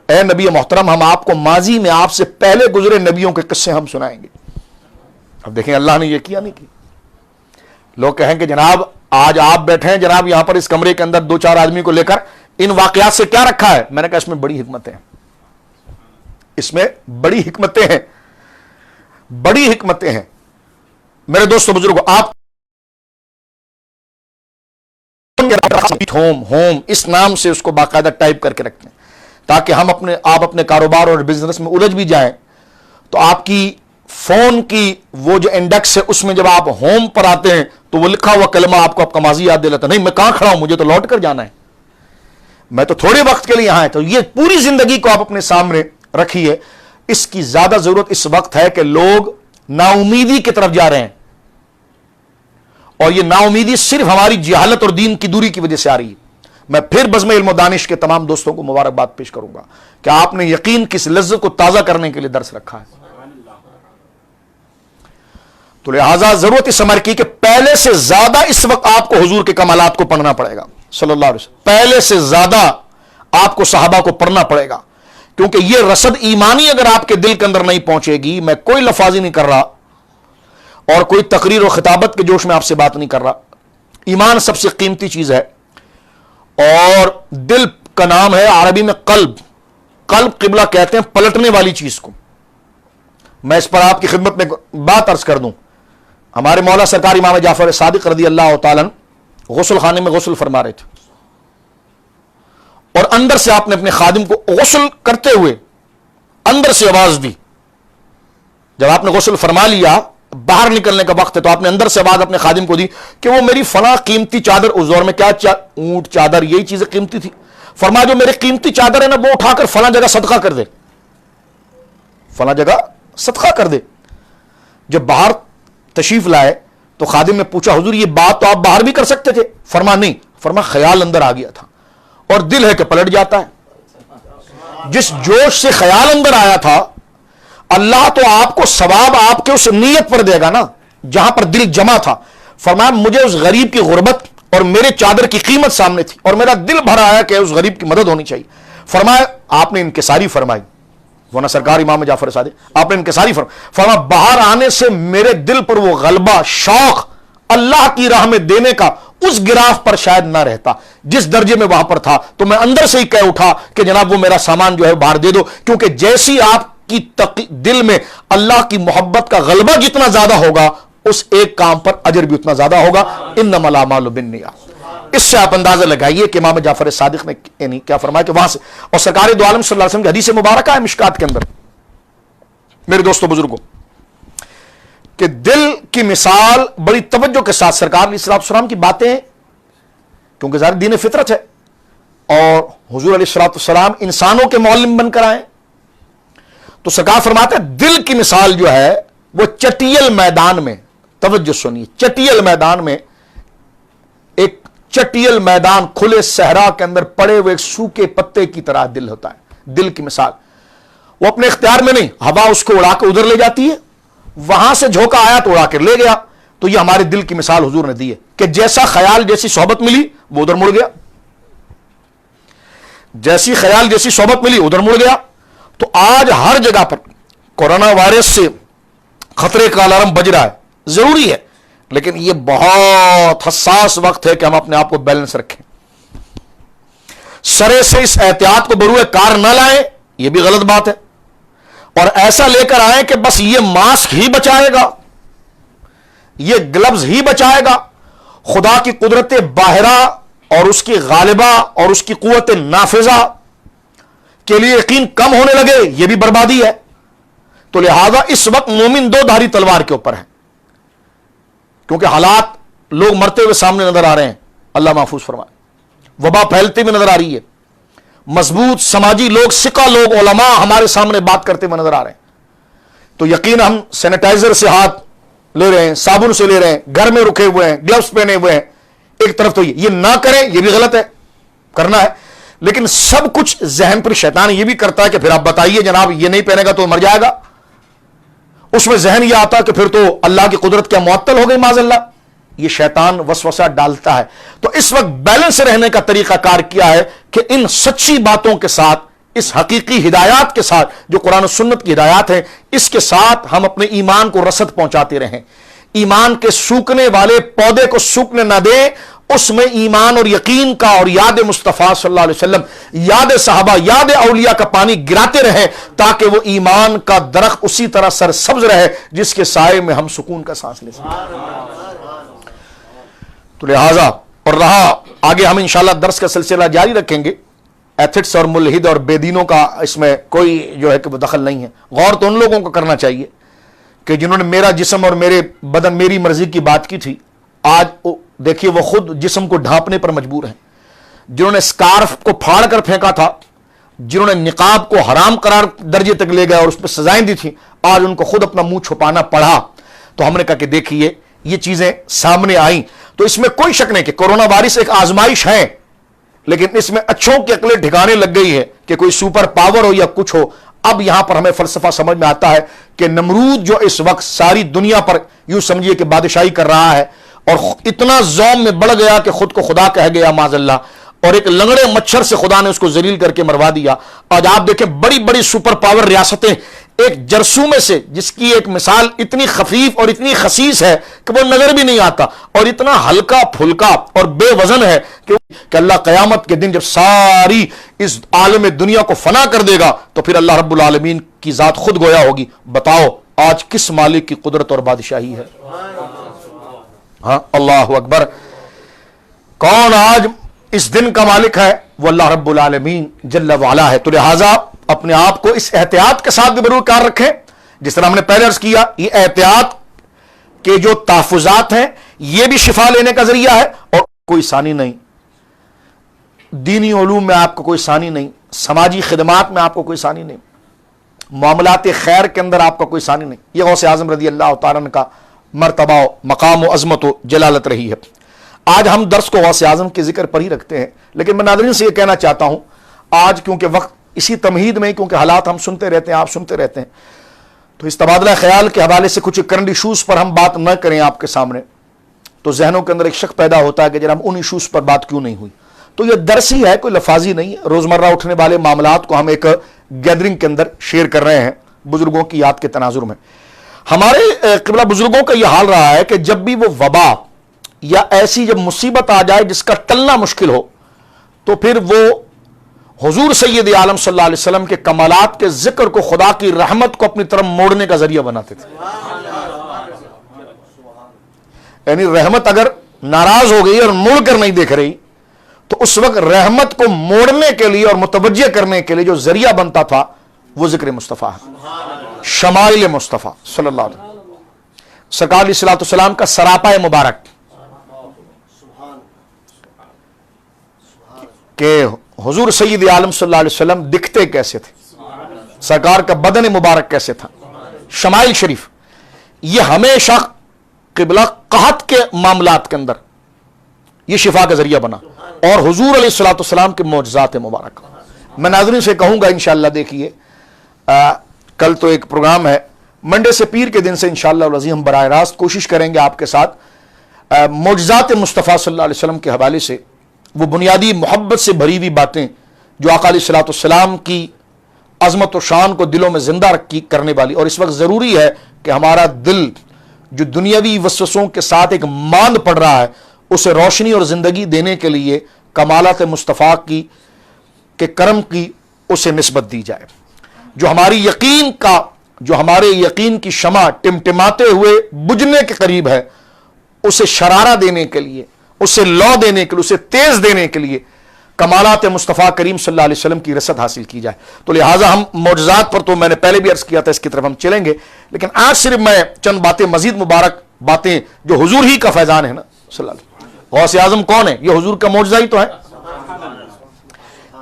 اے نبی محترم ہم آپ کو ماضی میں آپ سے پہلے گزرے نبیوں کے قصے ہم سنائیں گے. اب دیکھیں اللہ نے یہ کیا نہیں کی. لوگ کہیں کہ جناب آج آپ بیٹھے ہیں جناب یہاں پر اس کمرے کے اندر 2-4 آدمی کو لے کر، ان واقعات سے کیا رکھا ہے؟ میں نے کہا اس میں بڑی حکمتیں ہیں، اس میں بڑی حکمتیں ہیں، بڑی حکمتیں ہیں. میرے دوستو بزرگوں، آپ ہوم اس نام سے اس کو باقاعدہ ٹائپ کر کے رکھتے ہیں تاکہ آپ اپنے کاروبار اور بزنس میں الجھ بھی جائیں تو آپ کی فون کی وہ جو انڈیکس ہے اس میں جب آپ ہوم پر آتے ہیں تو وہ لکھا ہوا کلمہ آپ کو آپ کا ماضی یاد دلاتا ہے. نہیں میں کہاں کھڑا ہوں، مجھے تو لوٹ کر جانا ہے، میں تو تھوڑے وقت کے لیے یہاں ہے. تو یہ پوری زندگی کو آپ اپنے سامنے رکھیے. اس کی زیادہ ضرورت اس وقت ہے کہ لوگ نا امیدی کی طرف جا رہے ہیں، اور یہ نا امیدی صرف ہماری جہالت اور دین کی دوری کی وجہ سے آ رہی ہے. میں پھر بزم علم و دانش کے تمام دوستوں کو مبارکباد پیش کروں گا کہ آپ نے یقین کی اس لذت کو تازہ کرنے کے لیے درس رکھا ہے. تو لہذا ضرورت اس عمر کی کہ پہلے سے زیادہ اس وقت آپ کو حضور کے کمالات کو پڑھنا پڑے گا صلی اللہ علیہ وسلم. پہلے سے زیادہ آپ کو صحابہ کو پڑھنا پڑے گا، کیونکہ یہ رسد ایمانی اگر آپ کے دل کے اندر نہیں پہنچے گی، میں کوئی لفاظی نہیں کر رہا اور کوئی تقریر و خطابت کے جوش میں آپ سے بات نہیں کر رہا. ایمان سب سے قیمتی چیز ہے، اور دل کا نام ہے عربی میں قلب. قلب قبلہ کہتے ہیں پلٹنے والی چیز کو. میں اس پر آپ کی خدمت میں بات عرض کر دوں. ہمارے مولا سرکار امام جعفر صادق رضی اللہ تعالیٰ غسل خانے میں غسل فرما رہے تھے، اور اندر سے آپ نے اپنے خادم کو غسل کرتے ہوئے اندر سے آواز دی. جب آپ نے غسل فرما لیا، باہر نکلنے کا وقت ہے، تو آپ نے اندر سے آواز اپنے خادم کو دی کہ وہ میری فلاں قیمتی چادر، اس دور میں کیا اونٹ چادر یہی چیزیں قیمتی تھی، فرما جو میری قیمتی چادر ہے نا وہ اٹھا کر فلاں جگہ صدقہ کر دے، فلاں جگہ صدقہ کر دے. جب باہر تشریف لائے تو خادم نے پوچھا حضور یہ بات تو آپ باہر بھی کر سکتے تھے؟ فرما نہیں، فرما خیال اندر آ گیا تھا، اور دل ہے کہ پلٹ جاتا ہے. جس جوش سے خیال اندر آیا تھا اللہ تو آپ کو ثواب آپ کے اس نیت پر دے گا نا جہاں پر دل جمع تھا. فرمایا مجھے اس غریب کی غربت اور میرے چادر کی قیمت سامنے تھی اور میرا دل بھر آیا کہ اس غریب کی مدد ہونی چاہیے. فرمایا آپ نے انکساری فرمائی، ورنہ سرکار امام جعفر صادق آپ نے انکساری فرمایا باہر آنے سے میرے دل پر وہ غلبہ، شوق اللہ کی راہ میں دینے کا اس گراف پر شاید نہ رہتا جس درجے میں وہاں پر تھا. تو میں اندر سے ہی کہہ اٹھا کہ جناب وہ میرا سامان جو ہے باہر دے دو، کیونکہ جیسی آپ کی دل میں اللہ کی محبت کا غلبہ جتنا زیادہ ہوگا اس ایک کام پر اجر بھی اتنا زیادہ ہوگا. انما الاعمال بالنیات. اس سے آپ اندازہ لگائیے کہ امام جعفر صادق نے یعنی کیا فرمایا کہ وہاں سے، اور سرکار دو عالم صلی اللہ علیہ وسلم کی حدیث مبارکہ ہے مشکات کے اندر میرے دوستوں بزرگوں کہ دل کی مثال بڑی توجہ کے ساتھ سرکار علیہ الصلوۃ والسلام کی باتیں، کیونکہ ظاہر دین فطرت ہے اور حضور علیہ الصلوۃ والسلام انسانوں کے معلم بن کر آئے، تو سرکار فرماتے ہیں دل کی مثال جو ہے وہ چٹیل میدان میں، توجہ سنیے، چٹیل میدان میں، ایک چٹیل میدان کھلے صحرا کے اندر پڑے ہوئے ایک سوکھے پتے کی طرح دل ہوتا ہے. دل کی مثال وہ اپنے اختیار میں نہیں، ہوا اس کو اڑا کے ادھر لے جاتی ہے، وہاں سے جھونکا آیا تو اڑا کر لے گیا. تو یہ ہمارے دل کی مثال حضور نے دی ہے کہ جیسا خیال جیسی صحبت ملی وہ ادھر مڑ گیا، جیسی خیال جیسی صحبت ملی ادھر مڑ گیا. تو آج ہر جگہ پر کورونا وائرس سے خطرے کا الارم بج رہا ہے، ضروری ہے، لیکن یہ بہت حساس وقت ہے کہ ہم اپنے آپ کو بیلنس رکھیں. سرے سے اس احتیاط کو بروئے کار نہ لائیں، یہ بھی غلط بات ہے، اور ایسا لے کر آئیں کہ بس یہ ماسک ہی بچائے گا، یہ گلوز ہی بچائے گا. خدا کی قدرت باہرہ اور اس کی غالبہ اور اس کی قوت نافذہ کے لیے یقین کم ہونے لگے، یہ بھی بربادی ہے. تو لہذا اس وقت مومن دو دھاری تلوار کے اوپر ہے، کیونکہ حالات لوگ مرتے ہوئے سامنے نظر آ رہے ہیں، اللہ محفوظ فرمائے. وبا پھیلتی ہوئی نظر آ رہی ہے، مضبوط سماجی لوگ، سکہ لوگ، علماء ہمارے سامنے بات کرتے ہوئے نظر آ رہے ہیں. تو یقین ہم سینیٹائزر سے ہاتھ لے رہے ہیں، صابن سے لے رہے ہیں، گھر میں رکے ہوئے ہیں، گلوز پہنے ہوئے ہیں. ایک طرف تو یہ نہ کریں، یہ بھی غلط ہے، کرنا ہے، لیکن سب کچھ ذہن پر شیطان یہ بھی کرتا ہے کہ پھر آپ بتائیے جناب یہ نہیں پہنے گا تو مر جائے گا. اس میں ذہن یہ آتا کہ پھر تو اللہ کی قدرت کیا معطل ہو گئی معاذ اللہ. یہ شیطان وسوسہ ڈالتا ہے. تو اس وقت بیلنس رہنے کا طریقہ کار کیا ہے کہ ان سچی باتوں کے ساتھ، اس حقیقی ہدایات کے ساتھ جو قرآن و سنت کی ہدایات ہیں، اس کے ساتھ ہم اپنے ایمان کو رسد پہنچاتے رہیں. ایمان کے سوکھنے والے پودے کو سوکھنے نہ دیں، اس میں ایمان اور یقین کا اور یاد مصطفیٰ صلی اللہ علیہ وسلم، یاد صحابہ، یاد اولیاء کا پانی گراتے رہیں تاکہ وہ ایمان کا درخت اسی طرح سرسبز رہے جس کے سائے میں ہم سکون کا سانس لے سکیں. تو لہذا اور رہا آگے ہم انشاءاللہ درس کا سلسلہ جاری رکھیں گے. ایتھٹس اور ملحد اور بے دینوں کا اس میں کوئی جو ہے کہ وہ دخل نہیں ہے. غور تو ان لوگوں کو کرنا چاہیے کہ جنہوں نے میرا جسم اور میرے بدن میری مرضی کی بات کی تھی، آج دیکھیے وہ خود جسم کو ڈھانپنے پر مجبور ہیں. جنہوں نے سکارف کو پھاڑ کر پھینکا تھا، جنہوں نے نقاب کو حرام قرار درجے تک لے گئے اور اس پہ سزائیں دی تھیں، آج ان کو خود اپنا منہ چھپانا پڑا. تو ہم نے کہا کہ دیکھیے یہ چیزیں سامنے آئیں تو اس میں کوئی شک نہیں کہ کورونا وائرس ایک آزمائش ہے، لیکن اس میں اچھوں کی عقلیں ٹھکانے لگ گئی ہے کہ کوئی سپر پاور ہو یا کچھ ہو. اب یہاں پر ہمیں فلسفہ سمجھ میں آتا ہے کہ نمرود جو اس وقت ساری دنیا پر یوں سمجھیے کہ بادشاہی کر رہا ہے اور اتنا زوم میں بڑھ گیا کہ خود کو خدا کہہ گیا معاذ اللہ، اور ایک لنگڑے مچھر سے خدا نے اس کو ذلیل کر کے مروا دیا. آج آپ دیکھیں بڑی بڑی سپر پاور ریاستیں ایک جرثومے سے، جس کی ایک مثال اتنی خفیف اور اتنی خسیس ہے کہ وہ نظر بھی نہیں آتا، اور اتنا ہلکا پھلکا اور بے وزن ہے کہ اللہ قیامت کے دن جب ساری اس عالم دنیا کو فنا کر دے گا تو پھر اللہ رب العالمین کی ذات خود گویا ہوگی. بتاؤ آج کس مالک کی قدرت اور بادشاہی ہے؟ ہاں اللہ اکبر. کون آج اس دن کا مالک ہے؟ وہ اللہ رب العالمین جل وعلا ہے. تو لہذا اپنے آپ کو اس احتیاط کے ساتھ بھی ضرور کار رکھیں. جس طرح ہم نے پہلے عرض کیا، یہ احتیاط کے جو تحفظات ہیں یہ بھی شفا لینے کا ذریعہ ہے، اور کوئی ثانی نہیں. دینی علوم میں آپ کو کوئی ثانی نہیں، سماجی خدمات میں آپ کو کوئی ثانی نہیں، معاملات خیر کے اندر آپ کا کوئی ثانی نہیں. یہ غوث اعظم رضی اللہ تعالیٰ عنہ کا مرتبہ و مقام و عظمت و جلالت رہی ہے. آج ہم درس کو غوث اعظم کے ذکر پر ہی رکھتے ہیں، لیکن میں ناظرین سے یہ کہنا چاہتا ہوں آج کیونکہ وقت اسی تمہید میں، کیونکہ حالات ہم سنتے رہتے ہیں، آپ سنتے رہتے ہیں، تو اس تبادلہ خیال کے حوالے سے کچھ کرنٹ ایشوز پر ہم بات نہ کریں آپ کے سامنے. تو ذہنوں کے اندر ایک شک پیدا ہوتا ہے کہ جناب ان ایشوز پر بات کیوں نہیں ہوئی. تو یہ درسی ہے، کوئی لفاظی نہیں ہے. روزمرہ اٹھنے والے معاملات کو ہم ایک گیدرنگ کے اندر شیئر کر رہے ہیں بزرگوں کی یاد کے تناظر میں. ہمارے قبلہ بزرگوں کا یہ حال رہا ہے کہ جب بھی وہ وبا یا ایسی جب مصیبت آ جائے جس کا ٹلنا مشکل ہو تو پھر وہ حضور سید عالم صلی اللہ علیہ وسلم کے کمالات کے ذکر کو، خدا کی رحمت کو اپنی طرف موڑنے کا ذریعہ بناتے تھے. یعنی رحمت اگر ناراض ہو گئی اور مڑ کر نہیں دیکھ رہی تو اس وقت رحمت کو موڑنے کے لیے اور متوجہ کرنے کے لیے جو ذریعہ بنتا تھا وہ ذکر مصطفیٰ ہے، شمائل مصطفیٰ صلی اللہ علیہ وسلم. سرکار علیہ الصلوۃ والسلام کا سراپا مبارک کہ حضور سید عالم صلی اللہ علیہ وسلم دکھتے کیسے تھے، سرکار کا بدن مبارک کیسے تھا، شمائل شریف، یہ ہمیشہ قبلہ قحط کے معاملات کے اندر یہ شفا کا ذریعہ بنا. اور حضور علیہ الصلوۃ والسلام کے معجزات مبارک. میں ناظرین سے کہوں گا انشاءاللہ دیکھیے کل تو ایک پروگرام ہے، منڈے سے پیر کے دن سے انشاءاللہ العظیم ہم براہ راست کوشش کریں گے آپ کے ساتھ معجزات مصطفیٰ صلی اللہ علیہ وسلم کے حوالے سے وہ بنیادی محبت سے بھری ہوئی باتیں جو آقا علیہ الصلوۃ والسلام کی عظمت و شان کو دلوں میں زندہ کرنے والی. اور اس وقت ضروری ہے کہ ہمارا دل جو دنیاوی وسوسوں کے ساتھ ایک ماند پڑ رہا ہے اسے روشنی اور زندگی دینے کے لیے کمالات مصطفیٰ کی کے کرم کی اسے نسبت دی جائے. جو ہمارے یقین کی شمع ٹمٹماتے ہوئے بجھنے کے قریب ہے اسے شرارہ دینے کے لیے، اسے لو دینے کے لیے، اسے تیز دینے کے لیے کمالات مصطفیٰ کریم صلی اللہ علیہ وسلم کی رسد حاصل کی جائے. تو لہٰذا ہم معجزات پر تو میں نے پہلے بھی عرض کیا تھا اس کی طرف ہم چلیں گے، لیکن آج صرف میں چند باتیں مزید مبارک باتیں جو حضور ہی کا فیضان ہے نا صلی اللہ علیہ وسلم. غوث اعظم کون ہے؟ یہ حضور کا معجزہ ہی تو ہے.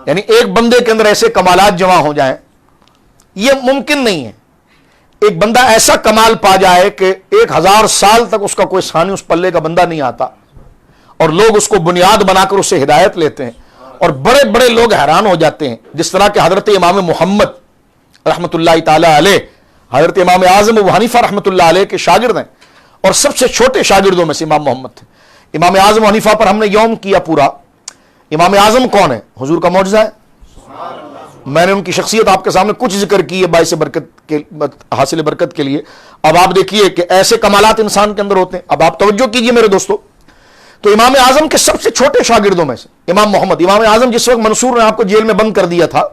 یعنی ایک بندے کے اندر ایسے کمالات جمع ہو جائیں یہ ممکن نہیں ہے. ایک بندہ ایسا کمال پا جائے کہ 1000 سال تک اس کا کوئی ثانی اس پلے کا بندہ نہیں آتا اور لوگ اس کو بنیاد بنا کر اس سے ہدایت لیتے ہیں اور بڑے بڑے لوگ حیران ہو جاتے ہیں. جس طرح کہ حضرت امام محمد رحمۃ اللہ تعالی علیہ، حضرت امام اعظم ابو حنیفہ رحمۃ اللہ علیہ کے شاگرد ہیں اور سب سے چھوٹے شاگردوں میں سے امام محمد تھے. امام اعظم حنیفہ پر ہم نے یوم کیا پورا. امام اعظم کون ہے؟ حضور کا معجزہ ہے. میں نے ان کی شخصیت آپ کے سامنے کچھ ذکر کی ہے باعث برکت کے حاصل برکت کے لیے. اب آپ دیکھیے کہ ایسے کمالات انسان کے اندر ہوتے ہیں. اب آپ توجہ کیجئے میرے دوستو. تو امام اعظم کے سب سے چھوٹے شاگردوں میں سے امام محمد، امام اعظم جس وقت منصور نے آپ کو جیل میں بند کر دیا تھا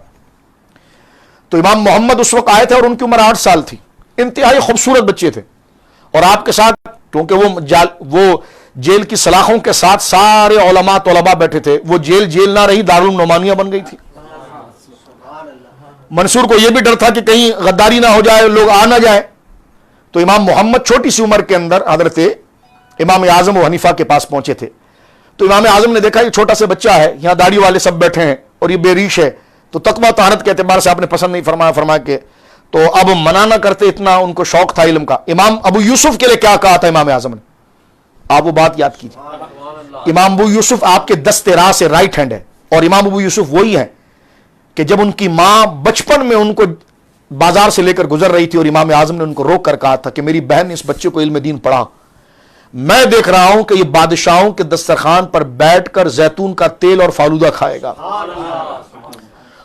تو امام محمد اس وقت آئے تھے اور ان کی عمر 8 سال تھی. انتہائی خوبصورت بچے تھے اور آپ کے ساتھ کیونکہ وہ جیل کی سلاخوں کے ساتھ سارے علماء طلباء بیٹھے تھے. وہ جیل نہ رہی، دارالنعمانیہ بن گئی تھی. منصور کو یہ بھی ڈر تھا کہ کہیں غداری نہ ہو جائے، لوگ آ نہ جائے. تو امام محمد چھوٹی سی عمر کے اندر حضرت امام اعظم و حنیفہ کے پاس پہنچے تھے. تو امام اعظم نے دیکھا یہ چھوٹا سا بچہ ہے، یہاں داڑھی والے سب بیٹھے ہیں اور یہ بے ریش ہے، تو تقویٰ طہارت کے اعتبار سے آپ نے پسند نہیں فرمایا کہ تو اب منع نہ کرتے، اتنا ان کو شوق تھا علم کا. امام ابو یوسف کے لیے کیا کہا تھا امام اعظم نے؟ آپ وہ بات یاد کیجیے. امام ابو یوسف آپ کے دست راست سے رائٹ ہینڈ ہے اور امام ابو یوسف وہی ہے کہ جب ان کی ماں بچپن میں ان کو بازار سے لے کر گزر رہی تھی اور امام اعظم نے ان کو روک کر کہا تھا کہ میری بہن نے اس بچے کو علم دین پڑھا، میں دیکھ رہا ہوں کہ یہ بادشاہوں کے دسترخوان پر بیٹھ کر زیتون کا تیل اور فالودہ کھائے گا.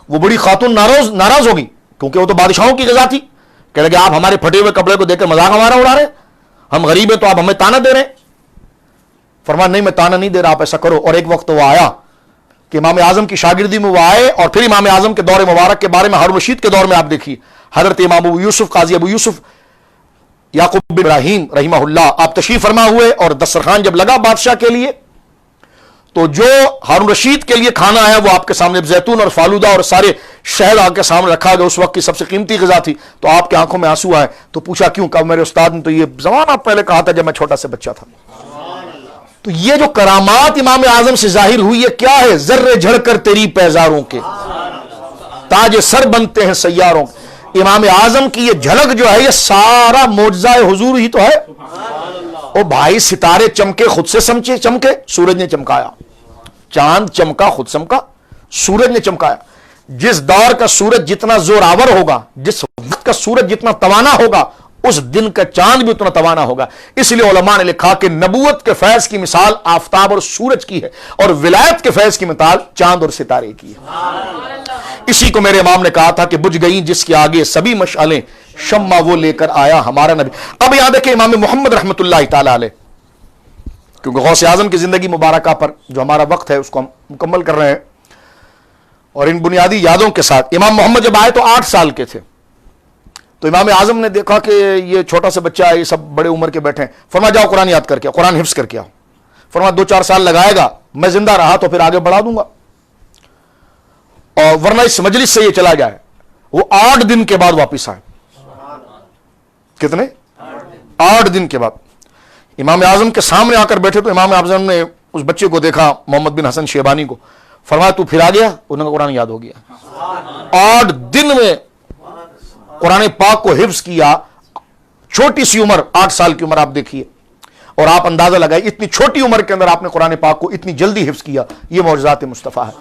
وہ بڑی خاتون ناراض ہوگی کیونکہ وہ تو بادشاہوں کی غذا تھی. کہہ لگے آپ ہمارے پھٹے ہوئے کپڑے کو دیکھ کر مذاق ہمارا اڑا رہے ہیں، ہم غریب ہیں تو آپ ہمیں تانا دے رہے ہیں. فرمایا نہیں میں تانا نہیں دے رہا، آپ ایسا کرو. اور ایک وقت وہ آیا کہ امام اعظم کی شاگردی میں وہ آئے اور پھر امام اعظم کے دور مبارک کے بارے میں ہارون رشید کے دور میں آپ دیکھیے حضرت امام ابو یوسف قاضی ابو یوسف یعقوب بن ابراہیم رحمہ اللہ آپ تشریف فرما ہوئے اور دسترخوان جب لگا بادشاہ کے لیے تو جو ہارون رشید کے لیے کھانا ہے وہ آپ کے سامنے زیتون اور فالودہ اور سارے شہد آپ کے سامنے رکھا گیا. اس وقت کی سب سے قیمتی غذا تھی. تو آپ کے آنکھوں میں آنسو آئے. تو پوچھا کیوں؟ کہا میرے استاد نے تو یہ زمانہ پہلے کہا تھا جب میں چھوٹا سے بچہ تھا. تو یہ جو کرامات امام اعظم سے ظاہر ہوئی ہے کیا ہے؟ ذرے جھڑ کر تیری پیزاروں کے تاج سر بنتے ہیں سیاروں. امام اعظم کی یہ جھلک جو ہے یہ سارا معجزہ حضور ہی تو ہے. او بھائی ستارے چمکے خود سے چمکے، سورج نے چمکایا. چاند چمکا خود چمکا، سورج نے چمکایا. جس دور کا سورج جتنا زور آور ہوگا، جس وقت کا سورج جتنا توانا ہوگا، اس دن کا چاند بھی اتنا توانا ہوگا. اس لیے علماء نے لکھا کہ نبوت کے فیض کی مثال آفتاب اور سورج کی ہے اور ولایت کے فیض کی مثال چاند اور ستارے کی ہے. اسی کو میرے امام نے کہا تھا کہ بجھ گئی جس کے آگے سبھی مشعلیں، شمع وہ لے کر آیا ہمارا نبی. اب یاد ہے کہ امام محمد رحمۃ اللہ تعالی علیہ، کیونکہ غوث اعظم کی زندگی مبارکہ پر جو ہمارا وقت ہے اس کو ہم مکمل کر رہے ہیں، اور ان بنیادی یادوں کے ساتھ امام محمد جب آئے تو 8 سال کے تھے. تو امام اعظم نے دیکھا کہ یہ چھوٹا سا بچہ ہے، یہ سب بڑے عمر کے بیٹھے ہیں. فرمایا جاؤ قرآن یاد کر کے، قرآن حفظ کر کے آؤ. فرمایا 2-4 سال لگائے گا، میں زندہ رہا تو پھر آگے بڑھا دوں گا، اور ورنہ اس مجلس سے یہ چلا جائے. وہ 8 دن کے بعد واپس آئے. کتنے؟ 8 دن کے بعد امام اعظم کے سامنے آ کر بیٹھے تو امام اعظم نے اس بچے کو دیکھا، محمد بن حسن شیبانی کو. فرمایا تو پھر آ گیا؟ انہوں نے قرآن یاد ہو گیا. 8 دن میں قرآن پاک کو حفظ کیا. چھوٹی سی عمر، 8 سال کی عمر آپ دیکھیے، اور آپ اندازہ لگائیں اتنی چھوٹی عمر کے اندر آپ نے قرآن پاک کو اتنی جلدی حفظ کیا. یہ معجزات مصطفیٰ ہے.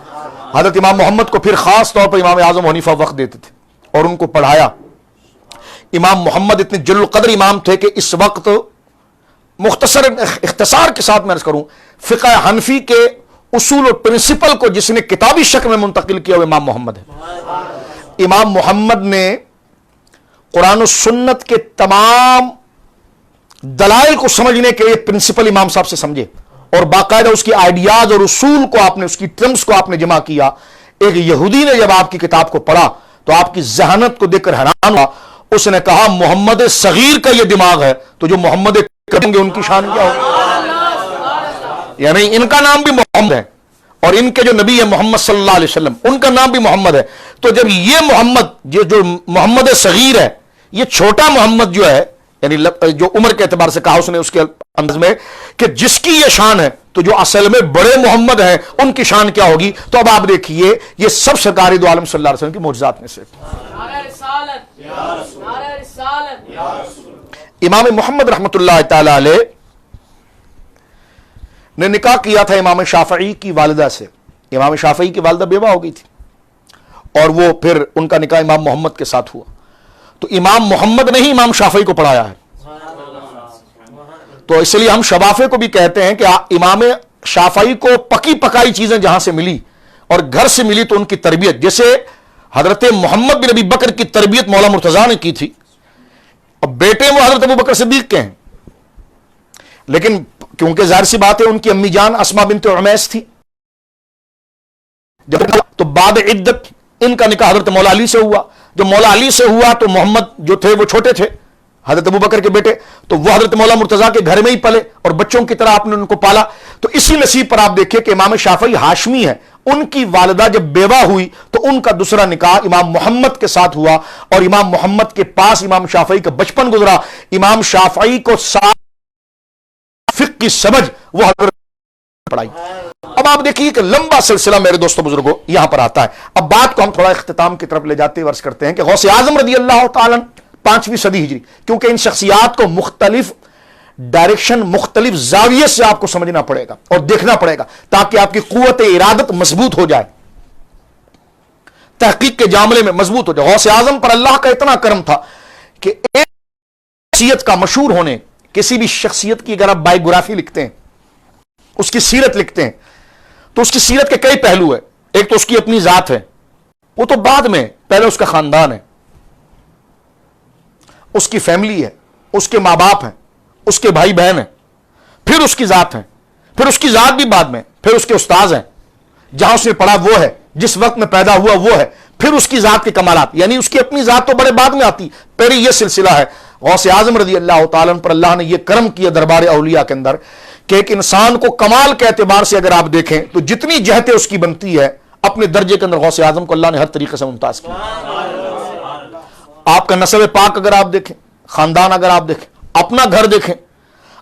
حضرت امام محمد کو پھر خاص طور پر امام اعظم حنیفہ وقت دیتے تھے اور ان کو پڑھایا. امام محمد اتنے جل القدر امام تھے کہ اس وقت اختصار کے ساتھ میں عرض کروں، فقہ حنفی کے اصول اور پرنسپل کو جس نے کتابی شکل میں منتقل کیا وہ امام محمد ہے. امام محمد نے قرآن و سنت کے تمام دلائل کو سمجھنے کے لیے پرنسپل امام صاحب سے سمجھے، اور باقاعدہ اس کی آئیڈیاز اور اصول کو آپ نے، اس کی ٹرمز کو آپ نے جمع کیا. ایک یہودی نے جب آپ کی کتاب کو پڑھا تو آپ کی ذہانت کو دیکھ کر حیران ہوا. اس نے کہا محمد صغیر کا یہ دماغ ہے تو جو محمد کریں گے ان کی شان کیا ہوگی. یعنی ان کا نام بھی محمد ہے اور ان کے جو نبی ہے محمد صلی اللہ علیہ وسلم ان کا نام بھی محمد ہے. تو جب یہ محمد، یہ جو محمد صغیر ہے، یہ چھوٹا محمد جو ہے، یعنی جو عمر کے اعتبار سے کہا اس نے اس کے انداز میں کہ جس کی یہ شان ہے تو جو اصل میں بڑے محمد ہیں ان کی شان کیا ہوگی. تو اب آپ دیکھیے یہ سب سرکار دو عالم صلی اللہ علیہ وسلم کی معجزات میں سے. امام محمد رحمۃ اللہ تعالی علیہ نے نکاح کیا تھا امام شافعی کی والدہ سے. امام شافعی کی والدہ بیوہ ہو گئی تھی اور وہ پھر ان کا نکاح امام محمد کے ساتھ ہوا. تو امام محمد نے ہی امام شافعی کو پڑھایا ہے. تو اس لیے ہم شبافے کو بھی کہتے ہیں کہ امام شافعی کو پکی پکائی چیزیں جہاں سے ملی اور گھر سے ملی تو ان کی تربیت، جیسے حضرت محمد بن ابی بکر کی تربیت مولا مرتضیٰ نے کی تھی، اور بیٹے وہ حضرت ابو بکر صدیق کے ہیں، لیکن کیونکہ ظاہر سی بات ہے ان کی امی جان اسما بنت عمیس تھی، تو بعد عدت ان کا نکاح حضرت مولا علی سے ہوا. جو مولا علی سے ہوا تو محمد جو تھے وہ چھوٹے تھے، حضرت ابو بکر کے بیٹے، تو وہ حضرت مولا مرتضیٰ کے گھر میں ہی پلے اور بچوں کی طرح آپ نے ان کو پالا. تو اسی نصیب پر آپ دیکھیے کہ امام شافعی ہاشمی ہے، ان کی والدہ جب بیوہ ہوئی تو ان کا دوسرا نکاح امام محمد کے ساتھ ہوا، اور امام محمد کے پاس امام شافعی کا بچپن گزرا. امام شافعی کو فقہ کی سمجھ وہ حضرت پڑھائی. اب آپ دیکھیے کہ لمبا سلسلہ میرے دوستوں بزرگوں یہاں پر آتا ہے. اب بات کو ہم تھوڑا اختتام کی طرف لے جاتے عرض کرتے ہیں کہ غوث اعظم رضی اللہ تعالی 5ویں صدی ہجری، کیونکہ ان شخصیات کو مختلف ڈائریکشن، مختلف زاویے سے آپ کو سمجھنا پڑے گا اور دیکھنا پڑے گا تاکہ آپ کی قوت ارادت مضبوط ہو جائے، تحقیق کے معاملے میں مضبوط ہو جائے. غوث اعظم پر اللہ کا اتنا کرم تھا کہ ایک شخصیت کا مشہور ہونے، کسی بھی شخصیت کی اگر آپ بائیوگرافی لکھتے ہیں، اس کی سیرت لکھتے ہیں، تو اس کی سیرت کے کئی پہلو ہیں. ایک تو اس کی اپنی ذات ہے، وہ تو بعد میں، پہلے اس کا خاندان ہے، اس کی فیملی ہے، اس کے ماں باپ ہیں، اس کے بھائی بہن ہیں، پھر اس کی ذات ہے، پھر اس کی ذات بھی بعد میں، پھر اس کے استاذ ہیں، جہاں اس نے پڑھا وہ ہے، جس وقت میں پیدا ہوا وہ ہے، پھر اس کی ذات کے کمالات، یعنی اس کی اپنی ذات تو بڑے بعد میں آتی. پہلے یہ سلسلہ ہے. غوث اعظم رضی اللہ تعالیٰ پر اللہ نے یہ کرم کیا دربار اولیاء کے اندر کہ ایک انسان کو کمال کے اعتبار سے اگر آپ دیکھیں تو جتنی جہتیں اس کی بنتی ہے، اپنے درجے کے اندر غوث اعظم کو اللہ نے ہر طریقے سے ممتاز کیا. آپ کا نسب پاک اگر آپ دیکھیں، خاندان اگر آپ دیکھیں، اپنا گھر دیکھیں،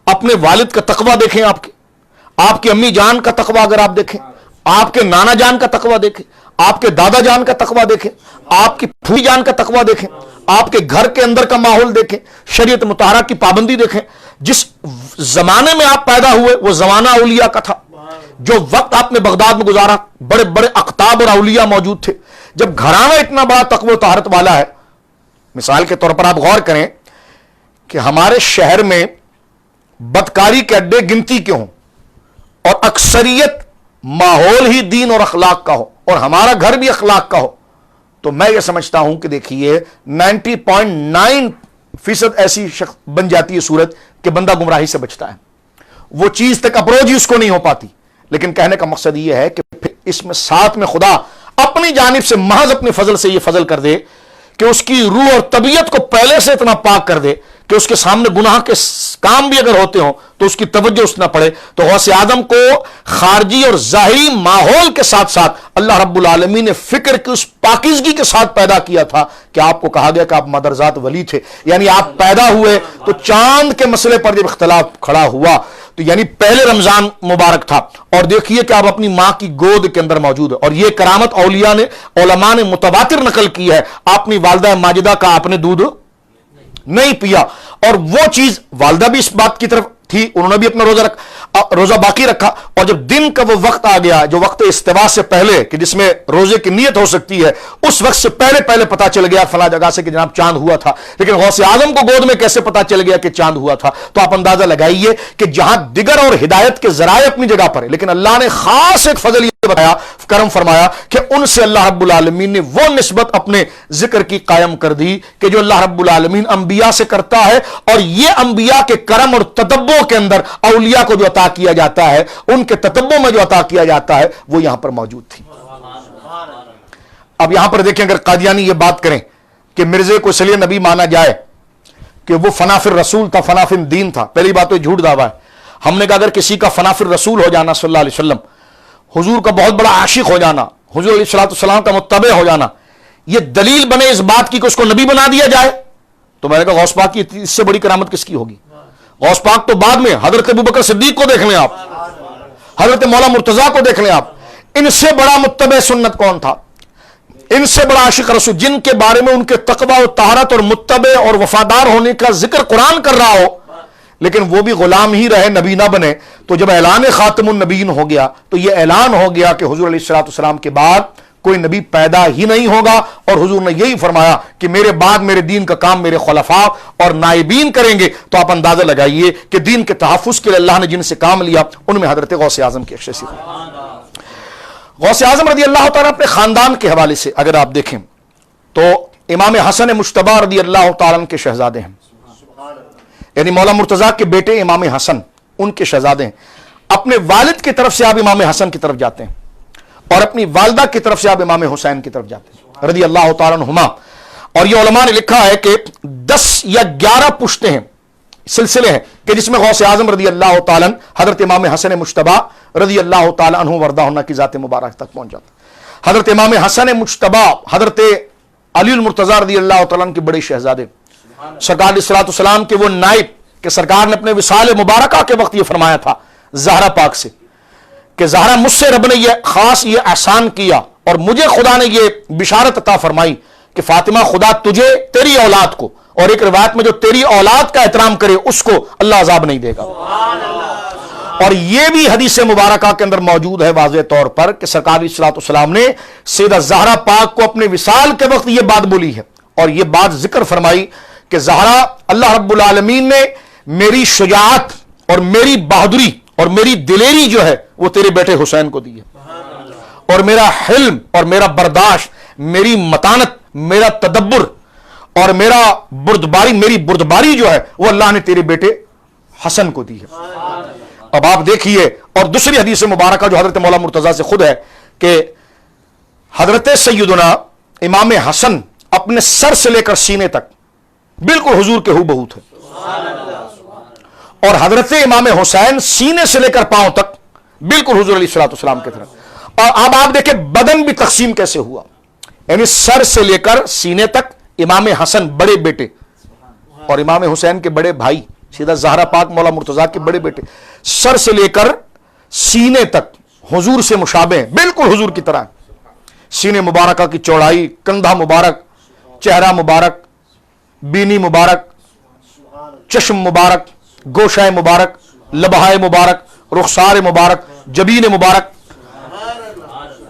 اپنے والد کا تقوی دیکھیں، آپ کی امی جان کا تقوی اگر آپ دیکھیں، آپ کے نانا جان کا تقوی دیکھیں، آپ کے دادا جان کا تقوی دیکھیں، آپ کی پھوپھی جان کا تقوی دیکھیں، آپ کے گھر کے اندر کا ماحول دیکھیں، شریعت مطہرہ کی پابندی دیکھیں. جس زمانے میں آپ پیدا ہوئے وہ زمانہ اولیاء کا تھا. جو وقت آپ نے بغداد میں گزارا، بڑے بڑے اقطاب اور اولیاء موجود تھے. جب گھرانہ اتنا بڑا تقوی و طہارت والا ہے، مثال کے طور پر آپ غور کریں کہ ہمارے شہر میں بدکاری کے اڈے گنتی کے ہوں اور اکثریت ماحول ہی دین اور اخلاق کا ہو اور ہمارا گھر بھی اخلاق کا ہو، تو میں یہ سمجھتا ہوں کہ دیکھیے 90.9% ایسی شخص بن جاتی ہے صورت کہ بندہ گمراہی سے بچتا ہے، وہ چیز تک اپروچ ہی اس کو نہیں ہو پاتی۔ لیکن کہنے کا مقصد یہ ہے کہ پھر اس میں ساتھ میں خدا اپنی جانب سے محض اپنے فضل سے یہ فضل کر دے کہ اس کی روح اور طبیعت کو پہلے سے اتنا پاک کر دے کہ اس کے سامنے گناہ کے کام بھی اگر ہوتے ہوں تو اس کی توجہ اس نہ پڑے۔ تو غوث اعظم کو خارجی اور ظاہری ماحول کے ساتھ ساتھ اللہ رب العالمین نے فکر کی اس پاکیزگی کے ساتھ پیدا کیا تھا کہ آپ کو کہا گیا کہ آپ مدرزات ولی تھے، یعنی آپ پیدا ہوئے تو چاند کے مسئلے پر جب اختلاف کھڑا ہوا تو یعنی پہلے رمضان مبارک تھا، اور دیکھیے کہ آپ اپنی ماں کی گود کے اندر موجود ہے، اور یہ کرامت علماء نے متواتر نقل کی ہے، اپنی والدہ ماجدہ کا آپ نے دودھ نہیں پیا، اور وہ چیز والدہ بھی اس بات کی طرف تھی، انہوں نے بھی اپنا روزہ باقی رکھا، اور جب دن کا وہ وقت آ گیا جو وقت استوا سے پہلے کہ جس میں روزے کی نیت ہو سکتی ہے، اس وقت سے پہلے پتا چل گیا فلاں جگہ سے کہ جناب چاند ہوا تھا، لیکن غوث اعظم کو گود میں کیسے پتا چل گیا کہ چاند ہوا تھا؟ تو آپ اندازہ لگائیے کہ جہاں دیگر اور ہدایت کے ذرائع اپنی جگہ پر ہے، لیکن اللہ نے خاص ایک فضل یہ بتایا، کرم فرمایا کہ ان سے اللہ رب العالمین نے وہ نسبت اپنے ذکر کی قائم کر دی کہ جو اللہ رب العالمین انبیاء سے کرتا ہے، اور یہ انبیاء کے کرم اور تتبع کے اندر اولیاء کو جو عطا کیا جاتا ہے، ان کے تتبع میں جو عطا کیا جاتا ہے، وہ یہاں پر موجود تھی۔ اب یہاں پر دیکھیں، اگر قادیانی یہ بات کریں کہ مرزے کو اس لیے نبی مانا جائے کہ وہ فنا فی الرسول تھا، فنا فی الدین تھا، پہلی بات تو جھوٹ دعویٰ ہے۔ ہم نے کہا اگر کسی کا فنا فی الرسول ہو جانا صلی اللہ علیہ وسلم، حضور کا بہت بڑا عاشق ہو جانا، حضور علیہ الصلوۃ والسلام کا متبع ہو جانا، یہ دلیل بنے اس بات کی کہ اس کو نبی بنا دیا جائے، تو میں نے کہا غوث پاک کی اس سے بڑی کرامت کس کی ہوگی؟ غوث پاک تو بعد میں، حضرت ابوبکر صدیق کو دیکھ لیں آپ، حضرت مولا مرتضیٰ کو دیکھ لیں آپ، ان سے بڑا متبع سنت کون تھا؟ ان سے بڑا عاشق رسول، جن کے بارے میں ان کے تقوی و طہارت اور متبع اور وفادار ہونے کا ذکر قرآن کر رہا ہو، لیکن وہ بھی غلام ہی رہے، نبی نہ بنے، تو جب اعلان خاتم النبیین ہو گیا تو یہ اعلان ہو گیا کہ حضور علیہ الصلوۃ والسلام کے بعد کوئی نبی پیدا ہی نہیں ہوگا، اور حضور نے یہی فرمایا کہ میرے بعد میرے دین کا کام میرے خلفاء اور نائبین کریں گے۔ تو آپ اندازہ لگائیے کہ دین کے تحفظ کے لیے اللہ نے جن سے کام لیا ان میں حضرت غوث اعظم کی شخصیت ہے۔ غوث اعظم رضی اللہ تعالیٰ اپنے خاندان کے حوالے سے اگر آپ دیکھیں تو امام حسن مجتبی رضی اللہ تعالیٰ کے شہزادے ہیں، یعنی مولا مرتضیٰ کے بیٹے امام حسن ان کے شہزادے ہیں۔ اپنے والد کی طرف سے آپ امام حسن کی طرف جاتے ہیں، اور اپنی والدہ کی طرف سے آپ امام حسین کی طرف جاتے ہیں رضی اللہ تعالیٰ عنہما، اور یہ علماء نے لکھا ہے کہ 10 یا 11 پشتیں ہیں، سلسلے ہیں کہ جس میں غوث اعظم رضی اللہ تعالیٰ حضرت امام حسن مجتبی رضی اللہ تعالیٰ عنہ وردہ عنہ کی ذات مبارک تک پہنچ جاتا۔ حضرت امام حسن مجتبی حضرت علی المرتضیٰ رضی اللہ تعالیٰ عنہ کے بڑے شہزادے، سرکار علیہ الصلوۃ والسلام کے وہ نائب کہ سرکار نے اپنے وصال مبارکہ کے وقت یہ فرمایا تھا زہرا پاک سے کہ زہرا مجھ سے رب نے یہ خاص یہ احسان کیا، اور مجھے خدا نے یہ بشارت عطا فرمائی کہ فاطمہ خدا تجھے تیری اولاد کو، اور ایک روایت میں جو تیری اولاد کا احترام کرے اس کو اللہ عذاب نہیں دے گا۔ اور یہ بھی حدیث مبارکہ کے اندر موجود ہے واضح طور پر کہ سرکار علیہ الصلوۃ والسلام نے سیدہ زہرا پاک کو اپنے وصال کے وقت یہ بات بولی ہے، اور یہ بات ذکر فرمائی کہ زہرا اللہ رب العالمین نے میری شجاعت اور میری بہادری اور میری دلیری جو ہے وہ تیرے بیٹے حسین کو دی ہے، اور میرا حلم اور میرا برداشت، میری متانت، میرا تدبر اور میری بردباری جو ہے وہ اللہ نے تیرے بیٹے حسن کو دی ہے۔ اب آپ دیکھیے، اور دوسری حدیث مبارکہ جو حضرت مولا مرتضیٰ سے خود ہے کہ حضرت سیدنا امام حسن اپنے سر سے لے کر سینے تک بالکل حضور کے ہو بہو تھے، اور حضرت امام حسین سینے سے لے کر پاؤں تک بالکل حضور علیہ الصلوۃ والسلام کی طرف۔ اور اب آپ دیکھیں بدن بھی تقسیم کیسے ہوا، یعنی سر سے لے کر سینے تک امام حسن بڑے بیٹے، اور امام حسین کے بڑے بھائی سیدہ زہرا پاک مولا مرتضیٰ کے بڑے بیٹے، سر سے لے کر سینے تک حضور سے مشابہ ہیں، بالکل حضور کی طرح۔ سینے مبارکہ کی چوڑائی، کندھا مبارک، چہرہ مبارک، بینی مبارک، چشم مبارک، گوشہ مبارک، لبہائے مبارک، رخسار مبارک، جبین مبارک،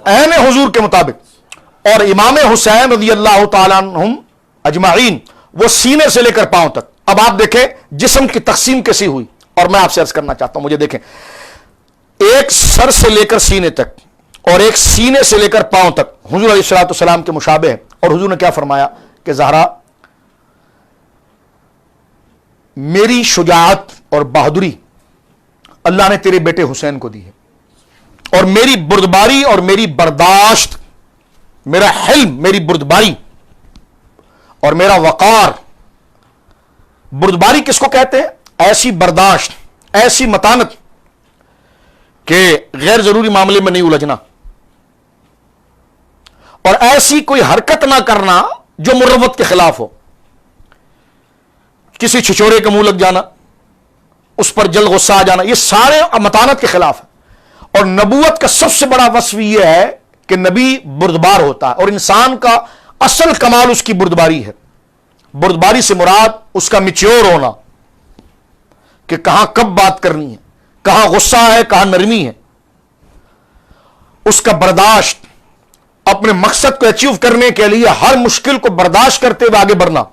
عین حضور کے مطابق۔ اور امام حسین رضی اللہ تعالیٰ عنہم اجمعین وہ سینے سے لے کر پاؤں تک اب آپ دیکھیں جسم کی تقسیم کیسی ہوئی، اور میں آپ سے عرض کرنا چاہتا ہوں، مجھے دیکھیں، ایک سر سے لے کر سینے تک اور ایک سینے سے لے کر پاؤں تک حضور علیہ الصلوۃ والسلام کے مشابہ ہے. اور حضور نے کیا فرمایا کہ زہرا، میری شجاعت اور بہادری اللہ نے تیرے بیٹے حسین کو دی ہے، اور میری بردباری اور میری برداشت، میرا حلم، میری بردباری اور میرا وقار. بردباری کس کو کہتے ہیں؟ ایسی برداشت، ایسی متانت کہ غیر ضروری معاملے میں نہیں الجھنا، اور ایسی کوئی حرکت نہ کرنا جو مروت کے خلاف ہو. کسی چھچورے کا منہ لگ جانا، اس پر جلد غصہ آ جانا، یہ سارے متانت کے خلاف ہے. اور نبوت کا سب سے بڑا وصف یہ ہے کہ نبی بردبار ہوتا ہے، اور انسان کا اصل کمال اس کی بردباری ہے. بردباری سے مراد اس کا میچور ہونا، کہ کہاں کب بات کرنی ہے، کہاں غصہ ہے، کہاں نرمی ہے. اس کا برداشت، اپنے مقصد کو اچیو کرنے کے لیے ہر مشکل کو برداشت کرتے ہوئے آگے بڑھنا،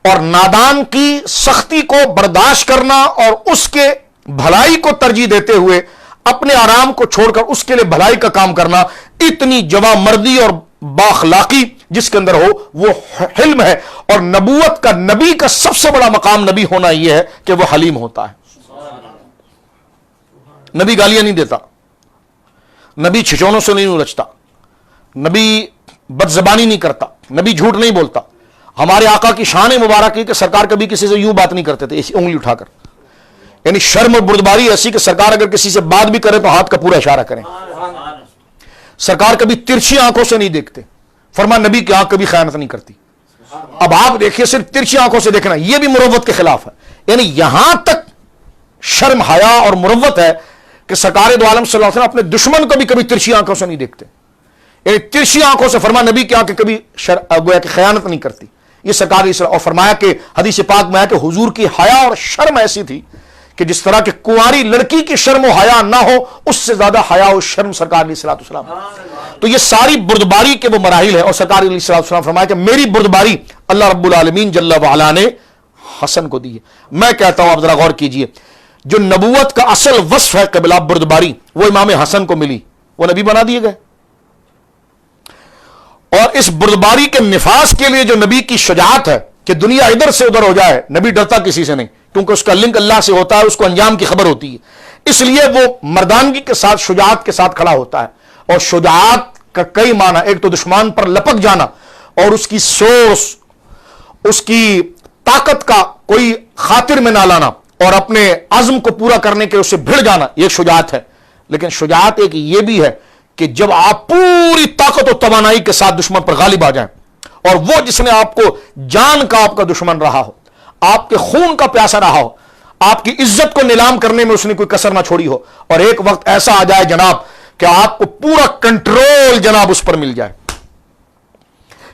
اور نادان کی سختی کو برداشت کرنا، اور اس کے بھلائی کو ترجیح دیتے ہوئے اپنے آرام کو چھوڑ کر اس کے لیے بھلائی کا کام کرنا. اتنی جواں مردی اور باخلاقی جس کے اندر ہو، وہ حلم ہے. اور نبوت کا، نبی کا سب سے بڑا مقام نبی ہونا یہ ہے کہ وہ حلیم ہوتا ہے. نبی گالیاں نہیں دیتا، نبی چھچونوں سے نہیں الجھتا، نبی بد زبانی نہیں کرتا، نبی جھوٹ نہیں بولتا. ہمارے آقا کی شان مبارک ہے کہ سرکار کبھی کسی سے یوں بات نہیں کرتے تھے ایسی انگلی اٹھا کر، یعنی شرم اور بردباری ایسی کہ سرکار اگر کسی سے بات بھی کرے تو ہاتھ کا پورا اشارہ کریں. سرکار کبھی ترچھی آنکھوں سے نہیں دیکھتے، فرمایا نبی کی آنکھ کبھی خیانت نہیں کرتی. اب آپ دیکھیے، صرف ترچھی آنکھوں سے دیکھنا یہ بھی مروت کے خلاف ہے. یعنی یہاں تک شرم، حیا اور مروت ہے کہ سرکار دو عالم صلی اللہ علیہ وسلم اپنے دشمن کو بھی کبھی ترچھی آنکھوں سے نہیں دیکھتے. یعنی ترچھی آنکھوں سے، فرمایا نبی کی آنکھیں کبھی گویا کہ خیانت نہیں کرتی. یہ سرکار اسلام. اور فرمایا کہ حدیث پاک میں ہے کہ حضور کی حیا اور شرم ایسی تھی کہ جس طرح کہ کنواری لڑکی کی شرم و حیا نہ ہو، اس سے زیادہ حیا و شرم سرکار علیہ الصلوۃ والسلام. تو یہ ساری بردباری کے وہ مراحل ہیں. اور سرکار علیہ الصلوۃ والسلام فرمایا کہ میری بردباری اللہ رب العالمین جل وعلا نے حسن کو دی ہے. میں کہتا ہوں آپ ذرا غور کیجئے، جو نبوت کا اصل وصف ہے قبلہ بردباری، وہ امام حسن کو ملی، وہ نبی بنا دیے گئے. اور اس بردباری کے نفاذ کے لیے جو نبی کی شجاعت ہے کہ دنیا ادھر سے ادھر ہو جائے، نبی ڈرتا کسی سے نہیں، کیونکہ اس کا لنک اللہ سے ہوتا ہے، اس کو انجام کی خبر ہوتی ہے. اس لیے وہ مردانگی کے ساتھ، شجاعت کے ساتھ کھڑا ہوتا ہے. اور شجاعت کا کئی معنی، ایک تو دشمن پر لپک جانا اور اس کی سورس، اس کی طاقت کا کوئی خاطر میں نہ لانا اور اپنے عزم کو پورا کرنے کے اسے بھڑ جانا، یہ ایک شجاعت ہے. لیکن شجاعت ایک یہ بھی ہے کہ جب آپ پوری طاقت و توانائی کے ساتھ دشمن پر غالب آ جائیں، اور وہ جس نے آپ کو جان کا آپ کا دشمن رہا ہو، آپ کے خون کا پیاسا رہا ہو، آپ کی عزت کو نیلام کرنے میں اس نے کوئی کسر نہ چھوڑی ہو، اور ایک وقت ایسا آ جائے جناب کہ آپ کو پورا کنٹرول جناب اس پر مل جائے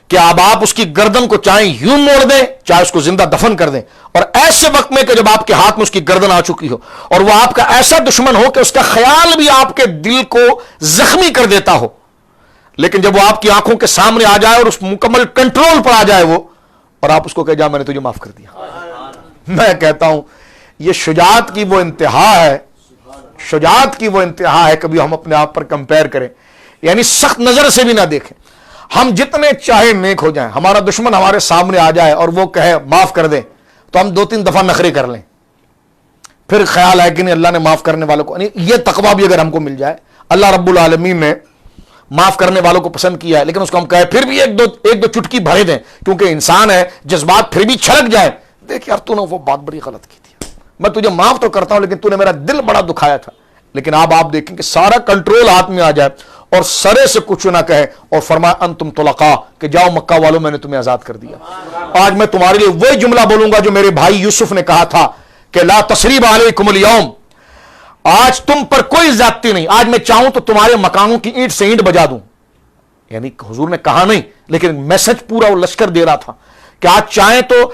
کہ اب آپ اس کی گردن کو چاہے یوں موڑ دیں، چاہے اس کو زندہ دفن کر دیں. اور ایسے وقت میں کہ جب آپ کے ہاتھ میں اس کی گردن آ چکی ہو، اور وہ آپ کا ایسا دشمن ہو کہ اس کا خیال بھی آپ کے دل کو زخمی کر دیتا ہو، لیکن جب وہ آپ کی آنکھوں کے سامنے آ جائے اور اس مکمل کنٹرول پر آ جائے وہ، اور آپ اس کو کہہ جا میں نے تجھے معاف کر دیا. میں کہتا ہوں یہ شجاعت کی وہ انتہا ہے، شجاعت کی وہ انتہا ہے. کبھی ہم اپنے آپ پر کمپیر کریں، یعنی سخت نظر سے بھی نہ دیکھیں. ہم جتنے چاہے نیک ہو جائیں، ہمارا دشمن ہمارے سامنے آ جائے اور وہ کہے معاف کر دیں، تو ہم 2-3 دفعہ نخرے کر لیں، پھر خیال ہے کہ نہیں اللہ نے معاف کرنے والوں کو، یہ تقویٰ بھی اگر ہم کو مل جائے، اللہ رب العالمین نے معاف کرنے والوں کو پسند کیا ہے، لیکن اس کو ہم کہے پھر بھی ایک دو چٹکی بھرے دیں، کیونکہ انسان ہے، جذبات پھر بھی چھلک جائے، دیکھ یار تو نے وہ بات بڑی غلط کی تھی، میں تجھے معاف تو کرتا ہوں لیکن تو نے میرا دل بڑا دکھایا تھا. لیکن اب آپ دیکھیں کہ سارا کنٹرول ہاتھ میں آ جائے اور سرے سے کچھ نہ کہے اور فرمایا انتم طلقاء، کہ جاؤ مکہ والوں میں نے تمہیں آزاد کر دیا. آج میں تمہارے لیے وہی جملہ بولوں گا جو میرے بھائی یوسف نے کہا تھا کہ لا تثریب علیکم اليوم، آج تم پر کوئی زیادتی نہیں، آج میں چاہوں تو تمہارے مکانوں کی اینٹ سے اینٹ بجا دوں. یعنی حضور نے کہا نہیں، لیکن میسج پورا وہ لشکر دے رہا تھا کہ آج چاہیں تو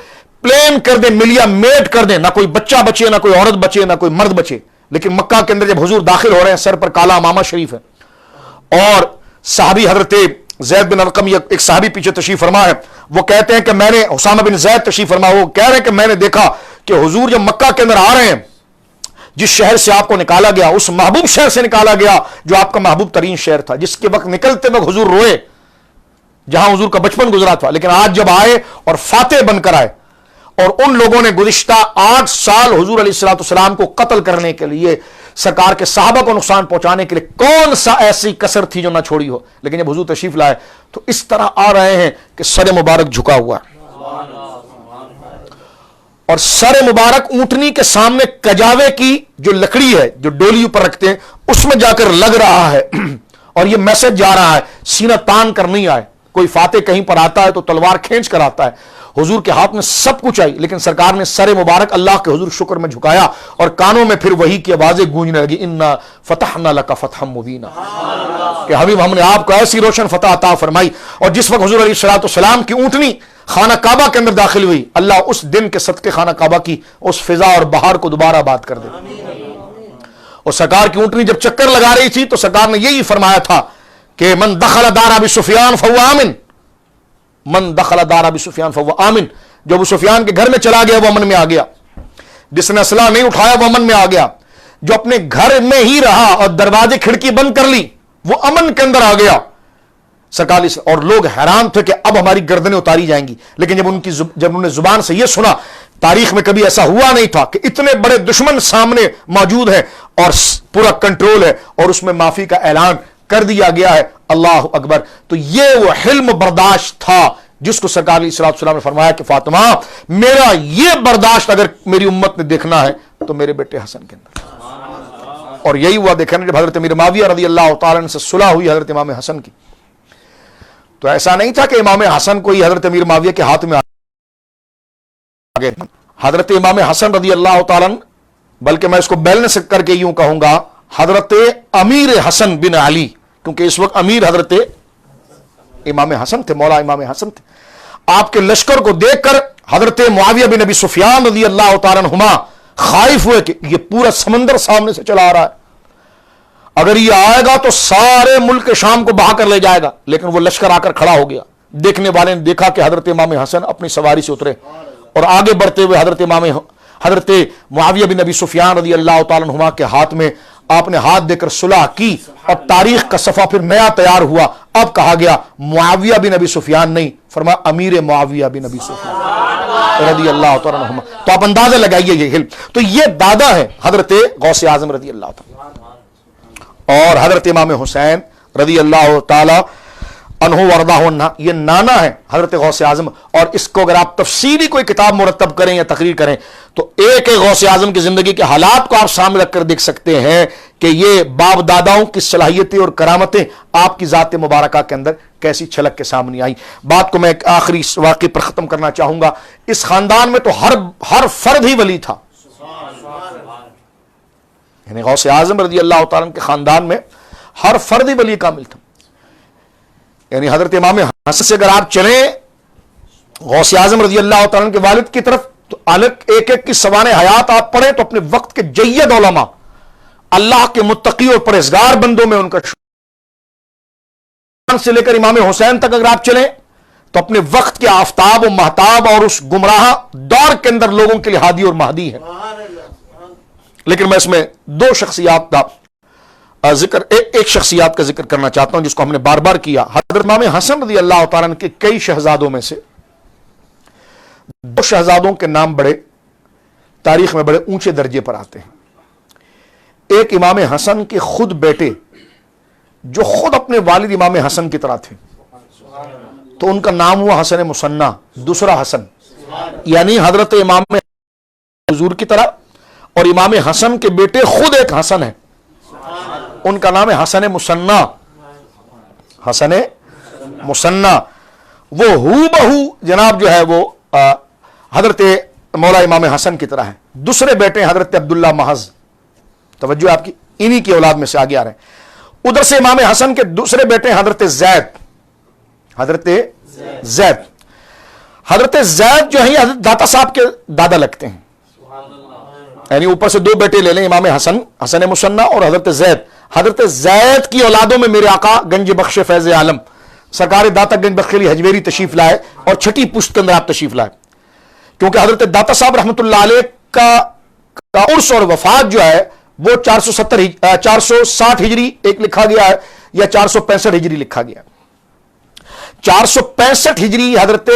پلین کر دیں، ملیا میٹ کر دیں، نہ کوئی بچہ بچے، نہ کوئی عورت بچے، نہ کوئی مرد بچے. لیکن مکہ کے اندر جب حضور داخل ہو رہے ہیں، سر پر کالا امامہ شریف ہے، اور صحابی حضرت زید بن ارقم ایک صحابی پیچھے تشریف فرما ہے، وہ کہتے ہیں کہ میں نے، اسامہ بن زید تشریف فرما، وہ کہہ رہے ہیں کہ میں نے دیکھا کہ حضور جب مکہ کے اندر آ رہے ہیں، جس شہر سے آپ کو نکالا گیا، اس محبوب شہر سے نکالا گیا جو آپ کا محبوب ترین شہر تھا، جس کے وقت نکلتے وقت حضور روئے، جہاں حضور کا بچپن گزرا تھا، لیکن آج جب آئے اور فاتح بن کر آئے، اور ان لوگوں نے گزشتہ 8 سال حضور علیہ الصلوۃ والسلام کو قتل کرنے کے لیے، سرکار کے صحابہ کو نقصان پہنچانے کے لیے کون سا ایسی کسر تھی جو نہ چھوڑی ہو، لیکن جب حضور تشریف لائے تو اس طرح آ رہے ہیں کہ سر مبارک جھکا ہوا ہے، اور سر مبارک اونٹنی کے سامنے کجاوے کی جو لکڑی ہے جو ڈولی اوپر رکھتے ہیں اس میں جا کر لگ رہا ہے، اور یہ میسج جا رہا ہے، سینہ تان کر نہیں آئے، کوئی فاتح کہیں پر آتا ہے تو تلوار کھینچ کر آتا ہے، حضور کے ہاتھ میں سب کچھ آئی، لیکن سرکار نے سر مبارک اللہ کے حضور شکر میں جھکایا، اور کانوں میں پھر وہی کی آوازیں گونجنے لگی، انا فتحنا لک فتحا مبینا، کہ حبیب ہم نے آپ کو ایسی روشن فتح عطا فرمائی۔ اور جس وقت حضور علیہ الصلوۃ والسلام کی اونٹنی خانہ کعبہ کے اندر داخل ہوئی، اللہ اس دن کے صدقے خانہ کعبہ کی اس فضا اور بہار کو دوبارہ آباد کر دے۔ اور سرکار کی اونٹنی جب چکر لگا رہی تھی تو سرکار نے یہی فرمایا تھا کہ من دخل دار ابی سفیان فهو آمن، من دخل دار ابی سفیان فهو آمن، جو ابو سفیان کے گھر میں چلا گیا وہ امن میں آ گیا، جس نے اسلحہ نہیں اٹھایا وہ امن میں آ گیا، جو اپنے گھر میں ہی رہا اور دروازے کھڑکی بند کر لی وہ امن کے اندر آ گیا۔ سرکار، اور لوگ حیران تھے کہ اب ہماری گردنیں اتاری جائیں گی، لیکن جب انہوں نے زبان سے یہ سنا، تاریخ میں کبھی ایسا ہوا نہیں تھا کہ اتنے بڑے دشمن سامنے موجود ہیں اور پورا کنٹرول ہے اور اس میں معافی کا اعلان کر دیا گیا ہے، اللہ اکبر۔ تو یہ وہ حلم برداشت تھا جس کو سرکار علیہ الصلوۃ والسلام نے فرمایا کہ فاطمہ، میرا یہ برداشت اگر میری امت نے دیکھنا ہے تو میرے بیٹے حسن کے اندر۔ اور یہی ہوا، دیکھیں جب حضرت امیر معاویہ رضی اللہ تعالیٰ عنہ سے صلح ہوئی حضرت امام حسن کی، تو ایسا نہیں تھا کہ امام حسن کو ہی حضرت امیر معاویہ کے ہاتھ میں آ گئے، حضرت امام حسن رضی اللہ تعالیٰ عنہ، بلکہ میں اس کو بیلنس کر کے یوں کہوں گا، حضرت امیر حسن بن علی، کیونکہ اس وقت امیر حضرت امام حسن تھے، مولا امام حسن تھے۔ آپ کے لشکر کو دیکھ کر حضرت معاویہ بن ابی سفیان رضی اللہ تعالیٰ عنہما خائف ہوئے کہ یہ پورا سمندر سامنے سے چلا آ رہا ہے، اگر یہ آئے گا تو سارے ملک شام کو بہا کر لے جائے گا، لیکن وہ لشکر آ کر کھڑا ہو گیا۔ دیکھنے والے نے دیکھا کہ حضرت امام حسن اپنی سواری سے اترے اور آگے بڑھتے ہوئے حضرت معاویہ بن ابی سفیان رضی اللہ تعالیٰ عنہما کے ہاتھ میں آپ نے ہاتھ دے کر صلح کی، اور تاریخ کا صفحہ پھر نیا تیار ہوا۔ اب کہا گیا معاویہ بن ابی سفیان نہیں، فرمایا امیر معاویہ بن ابی سفیان رضی اللہ تعالیٰ عنہما۔ تو آپ اندازہ لگائیے یہ علم، تو یہ دادا ہے حضرت غوث اعظم رضی اللہ تعالیٰ، اور حضرت امام حسین رضی اللہ تعالی عنہ وردہ عنہ یہ نانا ہے حضرت غوث اعظم۔ اور اس کو اگر آپ تفصیلی کوئی کتاب مرتب کریں یا تقریر کریں تو ایک ایک غوث اعظم کی زندگی کے حالات کو آپ سامنے رکھ کر دیکھ سکتے ہیں کہ یہ باپ داداؤں کی صلاحیتیں اور کرامتیں آپ کی ذات مبارکہ کے اندر کیسی چھلک کے سامنے آئی۔ بات کو میں ایک آخری واقعے پر ختم کرنا چاہوں گا۔ اس خاندان میں تو ہر فرد ہی ولی تھا، یعنی غوث اعظم رضی اللہ تعالیٰ عنہ کے خاندان میں ہر فرد ہی ولی کامل تھا۔ یعنی حضرت امام حسن سے اگر آپ چلیں غوث اعظم رضی اللہ تعالیٰ عنہ کے والد کی طرف تو الگ ایک ایک کی سوانح حیات آپ پڑھیں تو اپنے وقت کے جید علماء، اللہ کے متقی اور پرہیزگار بندوں میں ان کا سے لے کر امام حسین تک اگر آپ چلیں تو اپنے وقت کے آفتاب و مہتاب اور اس گمراہ دور کے اندر لوگوں کے لیے ہادی اور مہدی ہے۔ لیکن میں اس میں دو شخصیات کا ذکر، ایک شخصیات کا ذکر کرنا چاہتا ہوں جس کو ہم نے بار بار کیا۔ حضرت امام حسن رضی اللہ تعالیٰ عنہ کے کئی شہزادوں میں سے دو شہزادوں کے نام بڑے تاریخ میں بڑے اونچے درجے پر آتے ہیں۔ ایک امام حسن کے خود بیٹے جو خود اپنے والد امام حسن کی طرح تھے، تو ان کا نام ہوا حسن مثنی، دوسرا حسن، یعنی حضرت امام حضور کی طرح، اور امام حسن کے بیٹے خود ایک حسن ہیں، ان کا نام ہے حسن مثنی۔ حسن مثنی وہ ہو بہو جناب جو ہے وہ حضرت مولا امام حسن کی طرح ہے۔ دوسرے بیٹے حضرت عبداللہ محض، توجہ آپ کی، انہی کی اولاد میں سے آگے آ رہے ہیں۔ ادھر سے امام حسن کے دوسرے بیٹے حضرت زید، حضرت زید، حضرت زید جو ہیں حضرت داتا صاحب کے دادا لگتے ہیں، یعنی اوپر سے دو بیٹے لے لیں، امام حسن، حسن مثنی اور حضرت زید۔ حضرت زید کی اولادوں میں میرے آقا گنج بخش فیض عالم سرکار داتا گنج بخیلی حجویری تشریف لائے اور چھٹی پشت کے اندر آپ تشریف لائے، کیونکہ حضرت داتا صاحب رحمۃ اللہ علیہ کا عرس اور وفات جو ہے وہ 460 ہجری ایک لکھا گیا ہے یا 465 ہجری لکھا گیا ہے۔ 465 ہجری حضرت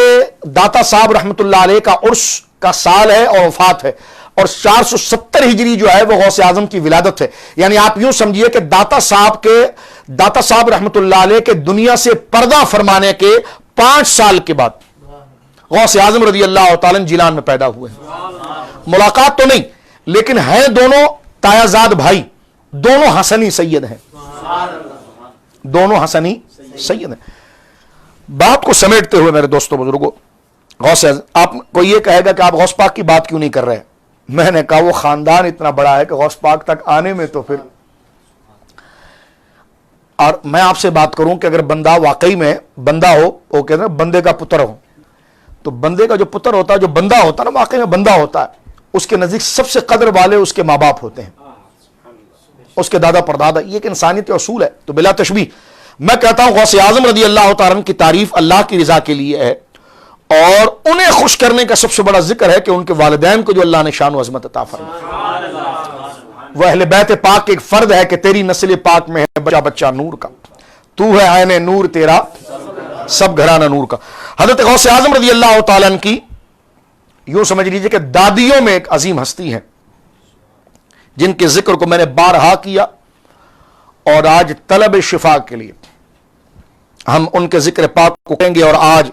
داتا صاحب رحمۃ اللہ علیہ کا عرس کا سال ہے اور وفات ہے، اور 470 ہجری جو ہے وہ غوث اعظم کی ولادت ہے۔ یعنی آپ یوں سمجھیے کہ داتا صاحب رحمۃ اللہ علیہ کے دنیا سے پردہ فرمانے کے 5 سال کے بعد غوث اعظم رضی اللہ تعالی جیلان میں پیدا ہوئے ہیں۔ ملاقات تو نہیں، لیکن ہیں دونوں تایا زاد بھائی، دونوں حسنی سید ہیں، دونوں حسنی سید ہیں۔ بات کو سمیٹتے ہوئے میرے دوستوں بزرگوں، غوث اعظم، آپ کو یہ کہے گا کہ آپ غوث پاک کی بات کیوں نہیں کر رہے؟ میں نے کہا وہ خاندان اتنا بڑا ہے کہ غوث پاک تک آنے میں تو پھر، اور میں آپ سے بات کروں کہ اگر بندہ واقعی میں بندہ ہو، وہ کہتے ہیں بندے کا پتر ہو، تو بندے کا جو پتر ہوتا ہے، جو بندہ ہوتا ہے نا، واقعی میں بندہ ہوتا ہے، اس کے نزدیک سب سے قدر والے اس کے ماں باپ ہوتے ہیں، اس کے دادا پردادا۔ یہ ایک انسانیت اصول ہے۔ تو بلا تشبیہ میں کہتا ہوں غوث اعظم رضی اللہ تعالیٰ کی تعریف اللہ کی رضا کے لیے ہے، اور انہیں خوش کرنے کا سب سے بڑا ذکر ہے کہ ان کے والدین کو جو اللہ نے شان و عظمت عطا فرمائی۔ وہ اہل بیت پاک کے ایک فرد ہے کہ تیری نسل پاک میں ہے بچہ بچہ نور کا، تو ہے عین نور تیرا سب گھرانہ نور کا۔ حضرت غوث اعظم رضی اللہ تعالیٰ کی یوں سمجھ لیجئے کہ دادیوں میں ایک عظیم ہستی ہے جن کے ذکر کو میں نے بارہا کیا، اور آج طلب شفا کے لیے ہم ان کے ذکر پاک کو کہیں گے، اور آج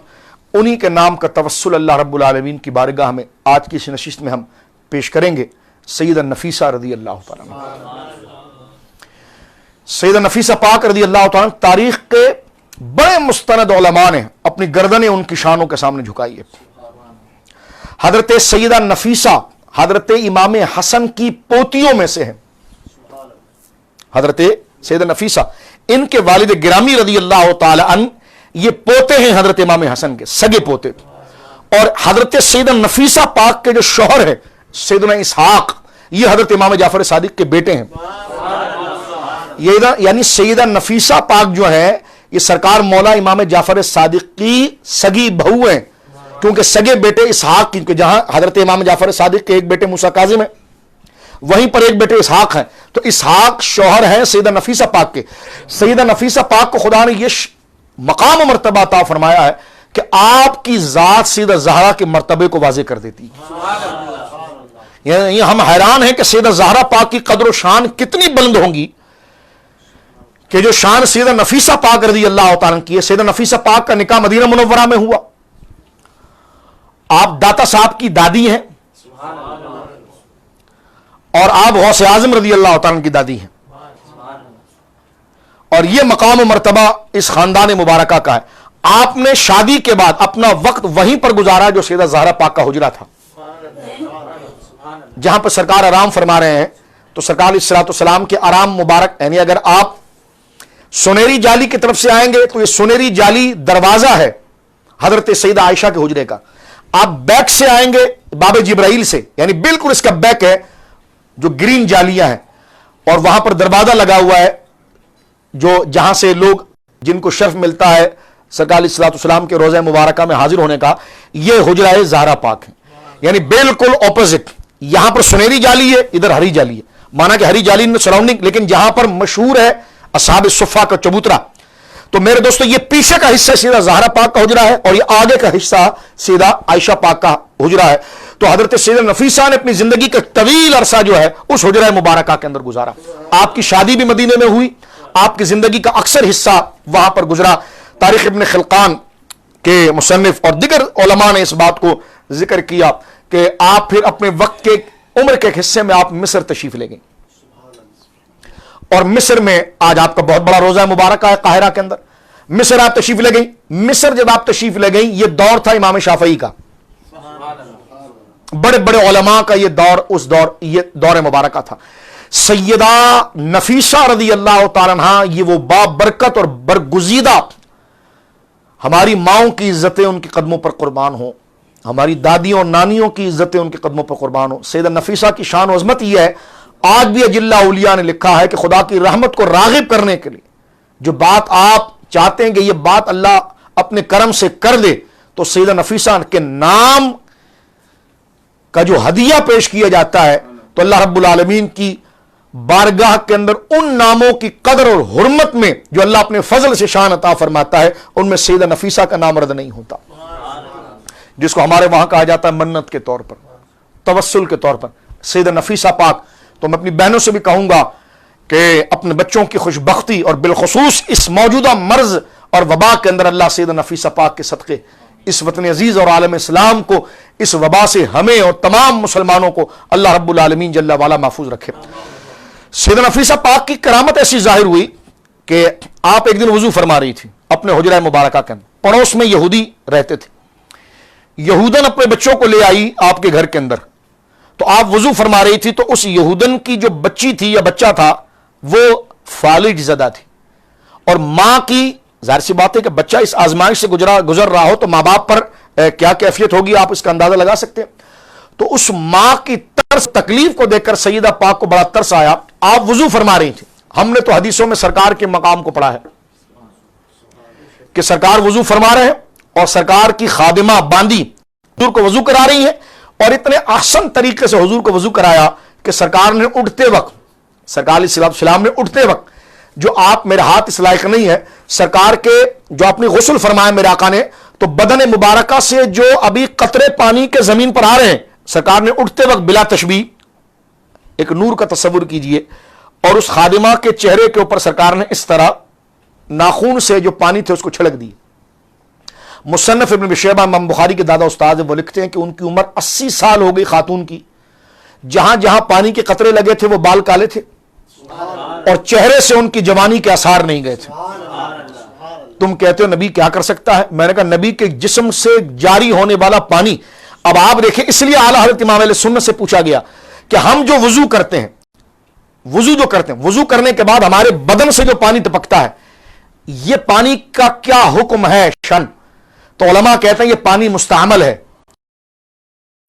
انہی کے نام کا توسل اللہ رب العالمین کی بارگاہ میں آج کی اس نشست میں ہم پیش کریں گے۔ سیدہ نفیسہ رضی اللہ تعالیٰ، سیدہ نفیسہ پاک رضی اللہ تعالیٰ تاریخ کے بڑے مستند علماء نے اپنی گردنیں ان کی شانوں کے سامنے جھکائی ہے۔ حضرت سیدہ نفیسہ حضرت امام حسن کی پوتیوں میں سے ہیں۔ حضرت سیدہ نفیسہ، ان کے والد گرامی رضی اللہ تعالی عنہ یہ پوتے ہیں حضرت امام حسن کے، سگے پوتے، اور حضرت سیدہ نفیسہ پاک کے جو شوہر ہے سیدنا اسحاق، یہ حضرت امام جعفر صادق کے بیٹے ہیں۔ یعنی سیدہ نفیسہ پاک جو ہے یہ سرکار مولا امام جعفر صادق کی سگی بہو ہیں، کیونکہ سگے بیٹے اسحاق، کیونکہ جہاں حضرت امام جعفر صادق کے ایک بیٹے موسیٰ کاظم ہیں، وہیں پر ایک بیٹے اسحاق ہیں، تو اسحاق شوہر ہیں سیدہ نفیسہ پاک کے۔ سیدہ نفیسہ پاک کو خدا نے یہ مقام و مرتبہ عطا فرمایا ہے کہ آپ کی ذات سیدہ زہرا کے مرتبے کو واضح کر دیتی۔ یعنی ہم حیران ہیں کہ سیدہ زہرا پاک کی قدر و شان کتنی بلند ہوں گی کہ جو شان سیدہ نفیسہ پاک رضی اللہ تعالیٰ کی ہے۔ سیدہ نفیسہ پاک کا نکاح مدینہ منورہ میں ہوا، آپ داتا صاحب کی دادی ہیں اور آپ غوث اعظم رضی اللہ تعالیٰ کی دادی ہیں، اور یہ مقام و مرتبہ اس خاندان مبارکہ کا ہے۔ آپ نے شادی کے بعد اپنا وقت وہیں پر گزارا جو سیدہ زہرا پاک کا حجرہ تھا، جہاں پر سرکار آرام فرما رہے ہیں۔ تو سرکار علیہ الصلوۃ والسلام کے آرام مبارک، یعنی اگر آپ سنیری جالی کی طرف سے آئیں گے تو یہ سنیری جالی دروازہ ہے حضرت سیدہ عائشہ کے حجرے کا۔ آپ بیک سے آئیں گے باب جبرائیل سے، یعنی بالکل اس کا بیک ہے جو گرین جالیاں ہیں، اور وہاں پر دروازہ لگا ہوا ہے جو جہاں سے لوگ جن کو شرف ملتا ہے سرکار علیہ الصلوۃ والسلام کے روضہ مبارکہ میں حاضر ہونے کا، یہ حجرہ زہرا پاک ہے۔ یعنی بالکل اپوزٹ، یہاں پر سنہری جالی ہے، ادھر ہری جالی ہے، مانا کہ ہری جالی سراؤنڈنگ، لیکن جہاں پر مشہور ہے اصحاب الصفہ کا چبوترا۔ تو میرے دوستو یہ پیچھے کا حصہ سیدہ زہرا پاک کا حجرہ ہے، اور یہ آگے کا حصہ سیدہ عائشہ پاک کا حجرہ ہے۔ تو حضرت سیدہ نفیسہ نے اپنی زندگی کا طویل عرصہ جو ہے اس حجرہ مبارکہ کے اندر گزارا۔ آپ کی شادی بھی مدینے میں ہوئی، آپ کی زندگی کا اکثر حصہ وہاں پر گزرا۔ تاریخ ابن خلقان کے مصنف اور دیگر علماء نے اس بات کو ذکر کیا کہ آپ پھر اپنے وقت کے عمر کے حصے میں آپ مصر تشریف لے گئیں، اور مصر میں آج آپ کا بہت بڑا روضہ مبارکہ ہے قاہرہ کے اندر۔ مصر آپ تشریف لے گئیں، مصر جب آپ تشریف لے گئیں یہ دور تھا امام شافعی کا، بڑے بڑے علماء کا یہ دور مبارکہ تھا۔ سیدہ نفیسہ رضی اللہ تعالیٰ عنہا یہ وہ بابرکت اور برگزیدہ، ہماری ماؤں کی عزتیں ان کے قدموں پر قربان ہوں، ہماری دادیوں اور نانیوں کی عزتیں ان کے قدموں پر قربان ہوں۔ سیدہ نفیسہ کی شان و عظمت یہ ہے، آج بھی اجلہ اولیاء نے لکھا ہے کہ خدا کی رحمت کو راغب کرنے کے لیے جو بات آپ چاہتے ہیں کہ یہ بات اللہ اپنے کرم سے کر دے تو سیدہ نفیسہ کے نام کا جو ہدیہ پیش کیا جاتا ہے تو اللہ رب العالمین کی بارگاہ کے اندر ان ناموں کی قدر اور حرمت میں جو اللہ اپنے فضل سے شان عطا فرماتا ہے ان میں سیدہ نفیسہ کا نام رد نہیں ہوتا، جس کو ہمارے وہاں کہا جاتا ہے منت کے طور پر، توسل کے طور پر سیدہ نفیسہ پاک۔ تو میں اپنی بہنوں سے بھی کہوں گا کہ اپنے بچوں کی خوش بختی اور بالخصوص اس موجودہ مرض اور وبا کے اندر اللہ سیدہ نفیسہ پاک کے صدقے اس وطن عزیز اور عالم اسلام کو اس وبا سے ہمیں اور تمام مسلمانوں کو اللہ رب العالمین جل وعلا محفوظ رکھے۔ سیدہ نفیسہ پاک کی کرامت ایسی ظاہر ہوئی کہ آپ ایک دن وضو فرما رہی تھی اپنے حجرہ مبارکہ کے اندر، پڑوس میں یہودی رہتے تھے، یہودن اپنے بچوں کو لے آئی آپ کے گھر کے اندر، تو آپ وضو فرما رہی تھی تو اس یہودن کی جو بچی تھی یا بچہ تھا وہ فالج زدہ تھی، اور ماں کی ظاہر سی بات ہے کہ بچہ اس آزمائش سے گزر رہا ہو تو ماں باپ پر کیا کیفیت ہوگی آپ اس کا اندازہ لگا سکتے ہیں۔ تو اس ماں کی ترس تکلیف کو دیکھ کر سیدہ پاک کو بڑا ترس آیا، آپ وضو فرما رہی تھی، ہم نے تو حدیثوں میں سرکار کے مقام کو پڑھا ہے کہ سرکار وضو فرما رہے ہیں اور سرکار کی خادمہ باندی حضور کو وضو کرا رہی ہے، اور اتنے احسن طریقے سے حضور کو وضو کرایا کہ سرکار نے اٹھتے وقت، سرکار علیہ السلام نے اٹھتے وقت، جو آپ میرے ہاتھ اس لائق نہیں ہے، سرکار کے جو اپنی غسل فرمایا میرے آقا نے، تو بدن مبارکہ سے جو ابھی قطرے پانی کے زمین پر آ رہے ہیں، سرکار نے اٹھتے وقت بلا تشبیہ ایک نور کا تصور کیجئے، اور اس خادمہ کے چہرے کے اوپر سرکار نے اس طرح ناخون سے جو پانی تھے اس کو چھڑک دی۔ مصنف ابن شیبہ امام بخاری کے دادا استاد وہ لکھتے ہیں کہ ان کی عمر 80 سال ہو گئی خاتون کی، جہاں جہاں پانی کے قطرے لگے تھے وہ بال کالے تھے اور چہرے سے ان کی جوانی کے آثار نہیں گئے تھے۔ تم کہتے ہو نبی کیا کر سکتا ہے؟ میں نے کہا نبی کے جسم سے جاری ہونے والا پانی، اب آپ دیکھیں اس لیے اعلیٰ حضرت امام اہل سنت سے پوچھا گیا کہ ہم جو وضو کرتے ہیں، وضو کرنے کے بعد ہمارے بدن سے جو پانی ٹپکتا ہے، یہ پانی کا کیا حکم ہے شن؟ تو علماء کہتے ہیں یہ پانی مستعمل ہے۔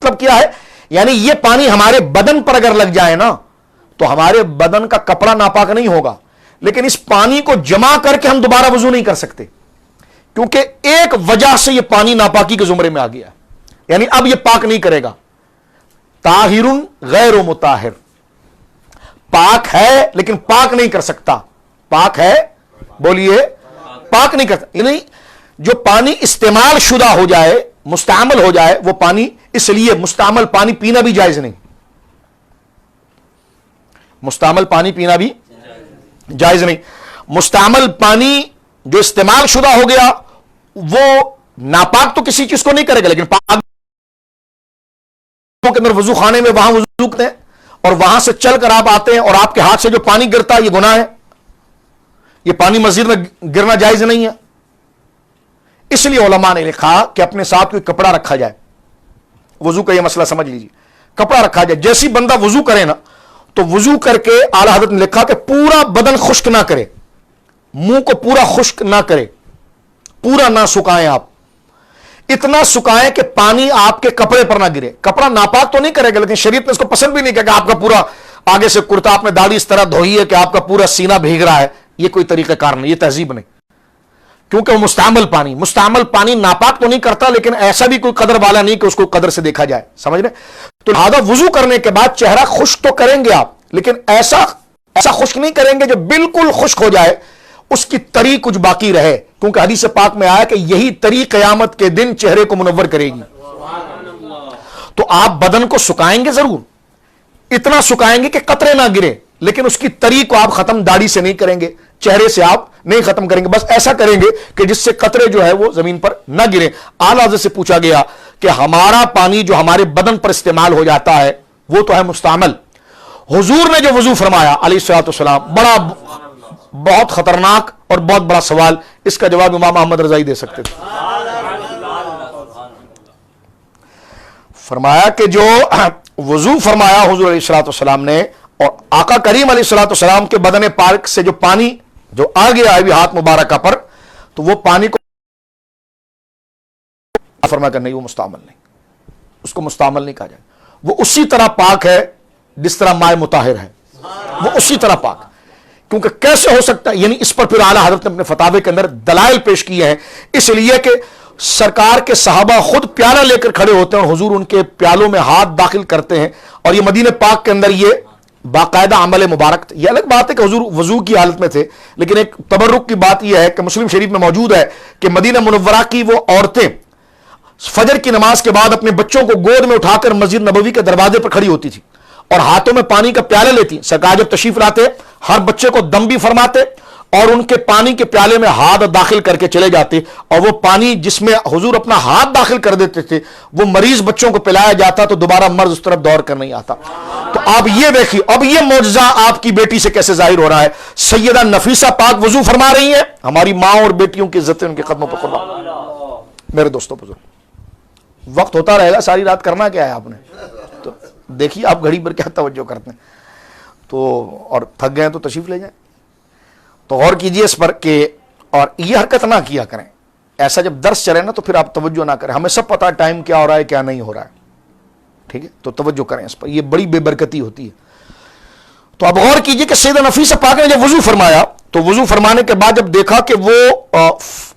مطلب کیا ہے؟ یعنی یہ پانی ہمارے بدن پر اگر لگ جائے نا تو ہمارے بدن کا کپڑا ناپاک نہیں ہوگا، لیکن اس پانی کو جمع کر کے ہم دوبارہ وضو نہیں کر سکتے، کیونکہ ایک وجہ سے یہ پانی ناپاکی کے زمرے میں آ گیا ہے، یعنی اب یہ پاک نہیں کرے گا۔ طاہر غیر مطہر، پاک ہے لیکن پاک نہیں کر سکتا، پاک ہے بولیے پاک نہیں کرتا، یعنی جو پانی استعمال شدہ ہو جائے، مستعمل ہو جائے وہ پانی، اس لیے مستعمل پانی پینا بھی جائز نہیں، مستعمل پانی پینا بھی جائز نہیں۔ مستعمل پانی جو استعمال شدہ ہو گیا وہ ناپاک تو کسی چیز کو نہیں کرے گا، لیکن پاک کے اندر وضو خانے میں وہاں وضو کرتے ہیں اور وہاں سے چل کر آپ آتے ہیں اور آپ کے ہاتھ سے جو پانی گرتا ہے یہ گناہ ہے، یہ پانی مسجد میں گرنا جائز نہیں ہے۔ اس لیے علماء نے لکھا کہ اپنے ساتھ کوئی کپڑا رکھا جائے، وضو کا یہ مسئلہ سمجھ لیجیے، کپڑا رکھا جائے، جیسی بندہ وضو کرے نا تو وضو کر کے اعلیٰ حضرت نے لکھا کہ پورا بدن خشک نہ کرے، منہ کو پورا خشک نہ کرے، پورا نہ سکھائیں، آپ اتنا سکھائیں کہ پانی آپ کے کپڑے پر نہ گرے۔ کپڑا ناپاک تو نہیں کرے گا، لیکن شریعت نے اس کو پسند بھی نہیں کیا کہ آپ کا پورا آگے سے کرتا آپ نے داڑھی اس طرح دھوئی ہے کہ آپ کا پورا سینہ بھیگ رہا ہے، یہ کوئی طریقہ کار نہیں، یہ تہذیب نہیں، کیونکہ وہ مستعمل پانی ناپاک تو نہیں کرتا، لیکن ایسا بھی کوئی قدر والا نہیں کہ اس کو قدر سے دیکھا جائے، سمجھ رہے؟ تو لہذا وضو کرنے کے بعد چہرہ خشک تو کریں گے آپ، لیکن ایسا خشک نہیں کریں گے جو بالکل خشک ہو جائے، اس کی تری کچھ باقی رہے، کیونکہ حدیث پاک میں آیا کہ یہی تری قیامت کے دن چہرے کو منور کرے گی۔ تو آپ بدن کو سکھائیں گے ضرور، اتنا سکھائیں گے کہ قطرے نہ گرے، لیکن اس کی تری کو آپ ختم داڑھی سے نہیں کریں گے، چہرے سے آپ نہیں ختم کریں گے، بس ایسا کریں گے کہ جس سے قطرے جو ہے وہ زمین پر نہ گرے۔ اعلیٰ حضرت سے پوچھا گیا کہ ہمارا پانی جو ہمارے بدن پر استعمال ہو جاتا ہے وہ تو ہے مستعمل، حضور نے جو وضو فرمایا علیہ الصلوۃ والسلام، بہت خطرناک اور بہت بڑا سوال، اس کا جواب امام احمد رضائی دے سکتے تھے۔ فرمایا کہ جو وضو فرمایا حضور علیہ الصلوۃ والسلام نے، اور آقا کریم علیہ الصلوۃ والسلام کے بدن پاک سے جو پانی جو آ گیا ہے ہاتھ مبارکہ پر، تو وہ پانی کو فرمایا کہ نہیں، وہ مستعمل نہیں، اس کو مستعمل نہیں کہا جائے، وہ اسی طرح پاک ہے جس طرح مائع مطہر ہے، وہ اسی طرح پاک، کیونکہ کیسے ہو سکتا ہے، یعنی اس پر پھر اعلیٰ حضرت نے اپنے فتاوے کے اندر دلائل پیش کیے ہیں، اس لیے کہ سرکار کے صحابہ خود پیالہ لے کر کھڑے ہوتے ہیں اور حضور ان کے پیالوں میں ہاتھ داخل کرتے ہیں، اور یہ مدینہ پاک کے اندر یہ باقاعدہ عمل مبارک تھا۔ یہ الگ بات ہے کہ حضور وضو کی حالت میں تھے، لیکن ایک تبرک کی بات یہ ہے کہ مسلم شریف میں موجود ہے کہ مدینہ منورہ کی وہ عورتیں فجر کی نماز کے بعد اپنے بچوں کو گود میں اٹھا کر مسجد نبوی کے دروازے پر کھڑی ہوتی تھی اور ہاتھوں میں پانی کا پیالہ لیتی۔ سرکار جب تشریف لاتے ہر بچے کو دم بھی فرماتے اور ان کے پانی کے پیالے میں ہاتھ داخل کر کے چلے جاتے، اور وہ پانی جس میں حضور اپنا ہاتھ داخل کر دیتے تھے وہ مریض بچوں کو پلایا جاتا تو دوبارہ مرض اس طرف دوڑ کر نہیں آتا۔ تو آپ یہ دیکھیے اب یہ معجزہ آپ کی بیٹی سے کیسے ظاہر ہو رہا ہے۔ سیدہ نفیسہ پاک وضو فرما رہی ہیں، ہماری ماں اور بیٹیوں کی عزتیں ان کے قدموں پر قربان۔ میرے دوستوں بزرگ، وقت ہوتا رہے گا، ساری رات کرنا کیا ہے آپ نے، تو دیکھیے آپ گھڑی پر کیا توجہ کرتے ہیں، تو اور تھک گئے تو تشریف لے جائیں، تو غور کیجئے اس پر کہ اور یہ حرکت نہ کیا کریں، ایسا جب درس چلے نا تو پھر آپ توجہ نہ کریں، ہمیں سب پتہ ہے ٹائم کیا ہو رہا ہے کیا نہیں ہو رہا ہے، ٹھیک ہے، تو توجہ کریں اس پر، یہ بڑی بے برکتی ہوتی ہے۔ تو اب غور کیجئے کہ سیدہ نفیسہ پاک نے جب وضو فرمایا تو وضو فرمانے کے بعد جب دیکھا کہ وہ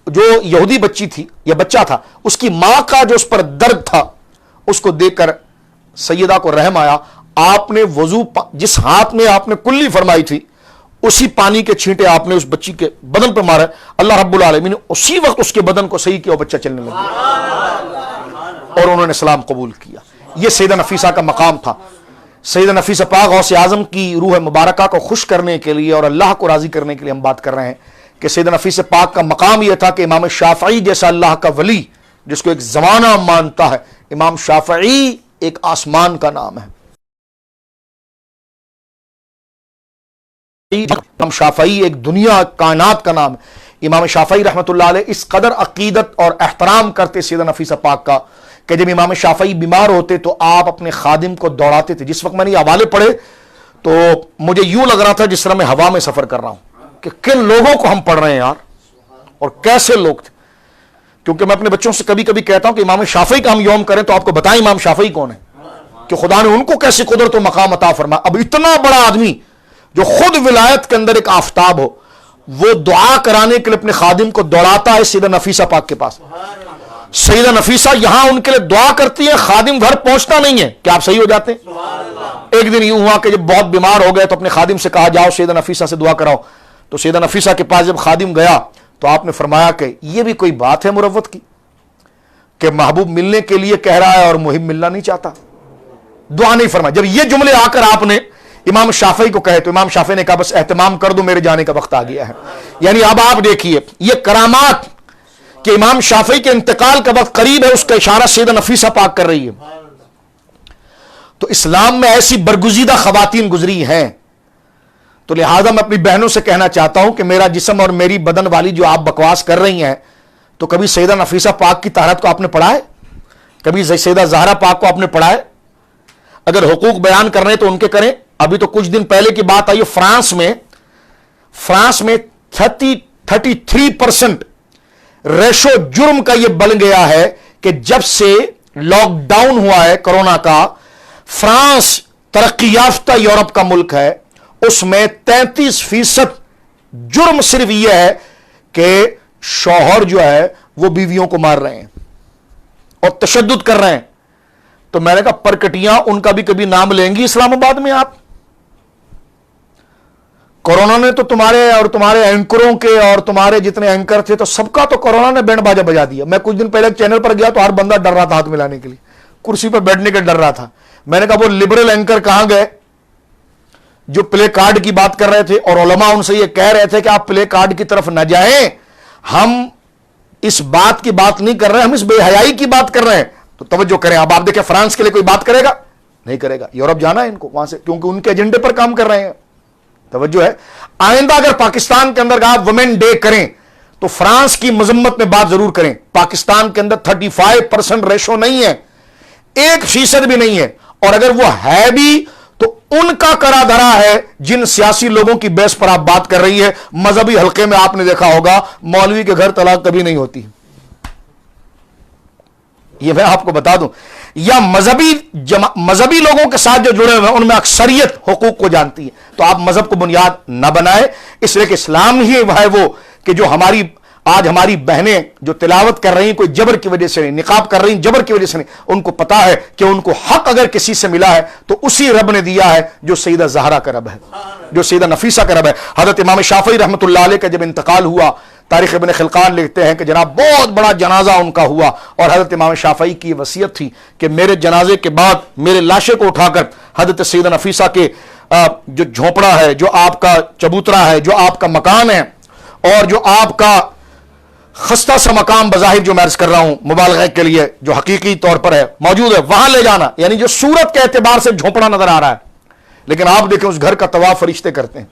جو یہودی بچی تھی یا بچہ تھا اس کی ماں کا جو اس پر درد تھا اس کو دیکھ کر سیدہ کو رحم آیا، آپ نے وضو جس ہاتھ میں آپ نے کلی فرمائی تھی اسی پانی کے چھینٹے آپ نے اس بچی کے بدن پر مارا، اللہ رب العالمین نے اسی وقت اس کے بدن کو صحیح کیا اور بچہ چلنے لگا اور انہوں نے اسلام قبول کیا۔ یہ سیدہ نفیسہ کا مقام تھا۔ سیدہ نفیسہ پاک غوث اعظم کی روح مبارکہ کو خوش کرنے کے لیے اور اللہ کو راضی کرنے کے لیے ہم بات کر رہے ہیں کہ سیدہ نفیسہ پاک کا مقام یہ تھا کہ امام شافعی جیسا اللہ کا ولی جس کو ایک زمانہ مانتا ہے، امام شافعی ایک آسمان کا نام ہے، امام شافعی ایک دنیا کائنات کا نام ہے۔ امام شافعی رحمۃ اللہ علیہ اس قدر عقیدت اور احترام کرتے سیدہ نفیسہ پاک کا کہ جب امام شافعی بیمار ہوتے تو آپ اپنے خادم کو دوڑاتے تھے۔ جس وقت میں نے یہ حوالے پڑھے تو مجھے یوں لگ رہا تھا جس طرح میں ہوا میں سفر کر رہا ہوں کہ کن لوگوں کو ہم پڑھ رہے ہیں یار، اور کیسے لوگ تھے۔ کیونکہ میں اپنے بچوں سے کبھی کبھی کہتا ہوں کہ امام شافعی کا ہم یوم کریں تو آپ کو بتائیں امام شافعی کون ہے، کہ خدا نے ان کو کیسی قدرت و مقام عطا فرمایا۔ اب اتنا بڑا آدمی جو خود ولایت کے اندر ایک آفتاب ہو، وہ دعا کرانے کے لیے اپنے خادم کو دوڑاتا ہے سیدہ نفیسہ پاک کے پاس۔ سیدہ نفیسہ یہاں ان کے لیے دعا کرتی ہے، خادم گھر پہنچتا نہیں ہے کہ آپ صحیح ہو جاتے ہیں۔ ایک دن یوں ہوا کہ جب بہت بیمار ہو گئے تو اپنے خادم سے کہا جاؤ سیدہ نفیسہ سے دعا کراؤ، تو سیدہ نفیسہ کے پاس جب خادم گیا تو آپ نے فرمایا کہ یہ بھی کوئی بات ہے مروت کی کہ محبوب ملنے کے لیے کہہ رہا ہے اور محب ملنا نہیں چاہتا، دعا نہیں فرمایا۔ جب یہ جملے آ کر آپ نے امام شافعی کو کہے تو امام شافعی نے کہا بس اہتمام کر دو، میرے جانے کا وقت آ گیا ہے۔ یعنی اب آپ دیکھیے یہ کرامات کہ امام شافعی کے انتقال کا وقت قریب ہے، اس کا اشارہ سیدہ نفیسہ پاک کر رہی ہے۔ تو اسلام میں ایسی برگزیدہ خواتین گزری ہیں، تو لہذا میں اپنی بہنوں سے کہنا چاہتا ہوں کہ میرا جسم اور میری بدن والی جو آپ بکواس کر رہی ہیں، تو کبھی سیدہ نفیسہ پاک کی طہارت کو آپ نے پڑھا ہے؟ کبھی سیدہ زہرا پاک کو آپ نے پڑھا ہے؟ اگر حقوق بیان کر رہے ہیں تو ان کے کریں۔ ابھی تو کچھ دن پہلے کی بات آئی، فرانس میں 33% ریشو جرم کا یہ بن گیا ہے کہ جب سے لاک ڈاؤن ہوا ہے کرونا کا، فرانس ترقی یافتہ یورپ کا ملک ہے، اس میں 33% جرم صرف یہ ہے کہ شوہر جو ہے وہ بیویوں کو مار رہے ہیں اور تشدد کر رہے ہیں۔ تو میں نے کہا پرکٹیاں ان کا بھی کبھی نام لیں گی اسلام آباد میں؟ آپ کورونا نے تو تمہارے اور تمہارے اینکروں کے اور تمہارے جتنے اینکر تھے تو سب کا تو کورونا نے بینڈ باجا بجا دیا۔ میں کچھ دن پہلے ایک چینل پر گیا تو ہر بندہ ڈر رہا تھا ہاتھ ملانے کے لیے، کرسی پر بیٹھنے کے ڈر رہا تھا۔ میں نے کہا وہ لبرل اینکر کہاں گئے جو پلے کارڈ کی بات کر رہے تھے، اور علماء ان سے یہ کہہ رہے تھے کہ آپ پلے کارڈ کی طرف نہ جائیں، ہم اس بات کی بات نہیں کر رہے، ہم اس بے حیائی کی بات کر رہے ہیں۔ تو توجہ کریں، اب آپ دیکھیں فرانس کے لیے کوئی بات کرے گا؟ نہیں کرے گا۔ یورپ جانا ہے ان کو وہاں سے، کیونکہ ان کے ایجنڈے پر کام کر رہے ہیں۔ توجہ ہے، آئندہ اگر پاکستان کے اندر آپ وومن ڈے کریں تو فرانس کی مذمت میں بات ضرور کریں۔ پاکستان کے اندر 35% ریشو نہیں ہے، 1% بھی نہیں ہے، اور اگر وہ ہے بھی تو ان کا کرا دھرا ہے جن سیاسی لوگوں کی بیس پر آپ بات کر رہی ہے۔ مذہبی حلقے میں آپ نے دیکھا ہوگا مولوی کے گھر طلاق کبھی نہیں ہوتی، یہ میں آپ کو بتا دوں، یا مذہبی لوگوں کے ساتھ جو جڑے ہوئے ہیں ان میں اکثریت حقوق کو جانتی ہے۔ تو آپ مذہب کو بنیاد نہ بنائے، اس لیے کہ اسلام ہی ہے وہ کہ جو آج ہماری بہنیں جو تلاوت کر رہی ہیں کوئی جبر کی وجہ سے نہیں، نقاب کر رہی ہیں جبر کی وجہ سے نہیں، ان کو پتا ہے کہ ان کو حق اگر کسی سے ملا ہے تو اسی رب نے دیا ہے جو سیدہ زہرا کا رب ہے، جو سیدہ نفیسہ کا رب ہے۔ حضرت امام شافعی رحمۃ اللہ علیہ کا جب انتقال ہوا، تاریخ ابن خلقان لکھتے ہیں کہ جناب بہت بڑا جنازہ ان کا ہوا، اور حضرت امام شافعی کی وصیت تھی کہ میرے جنازے کے بعد میرے لاشے کو اٹھا کر حضرت سیدہ نفیسہ کے جو جھونپڑا ہے، جو آپ کا چبوترا ہے، جو آپ کا مکان ہے، اور جو آپ کا خستہ سا مقام بظاہر جو میں عرض کر رہا ہوں مبالغہ کے لیے جو حقیقی طور پر ہے موجود ہے، وہاں لے جانا، یعنی جو صورت کے اعتبار سے جھونپڑا نظر آ رہا ہے، لیکن آپ دیکھیں اس گھر کا طواف فرشتے کرتے ہیں۔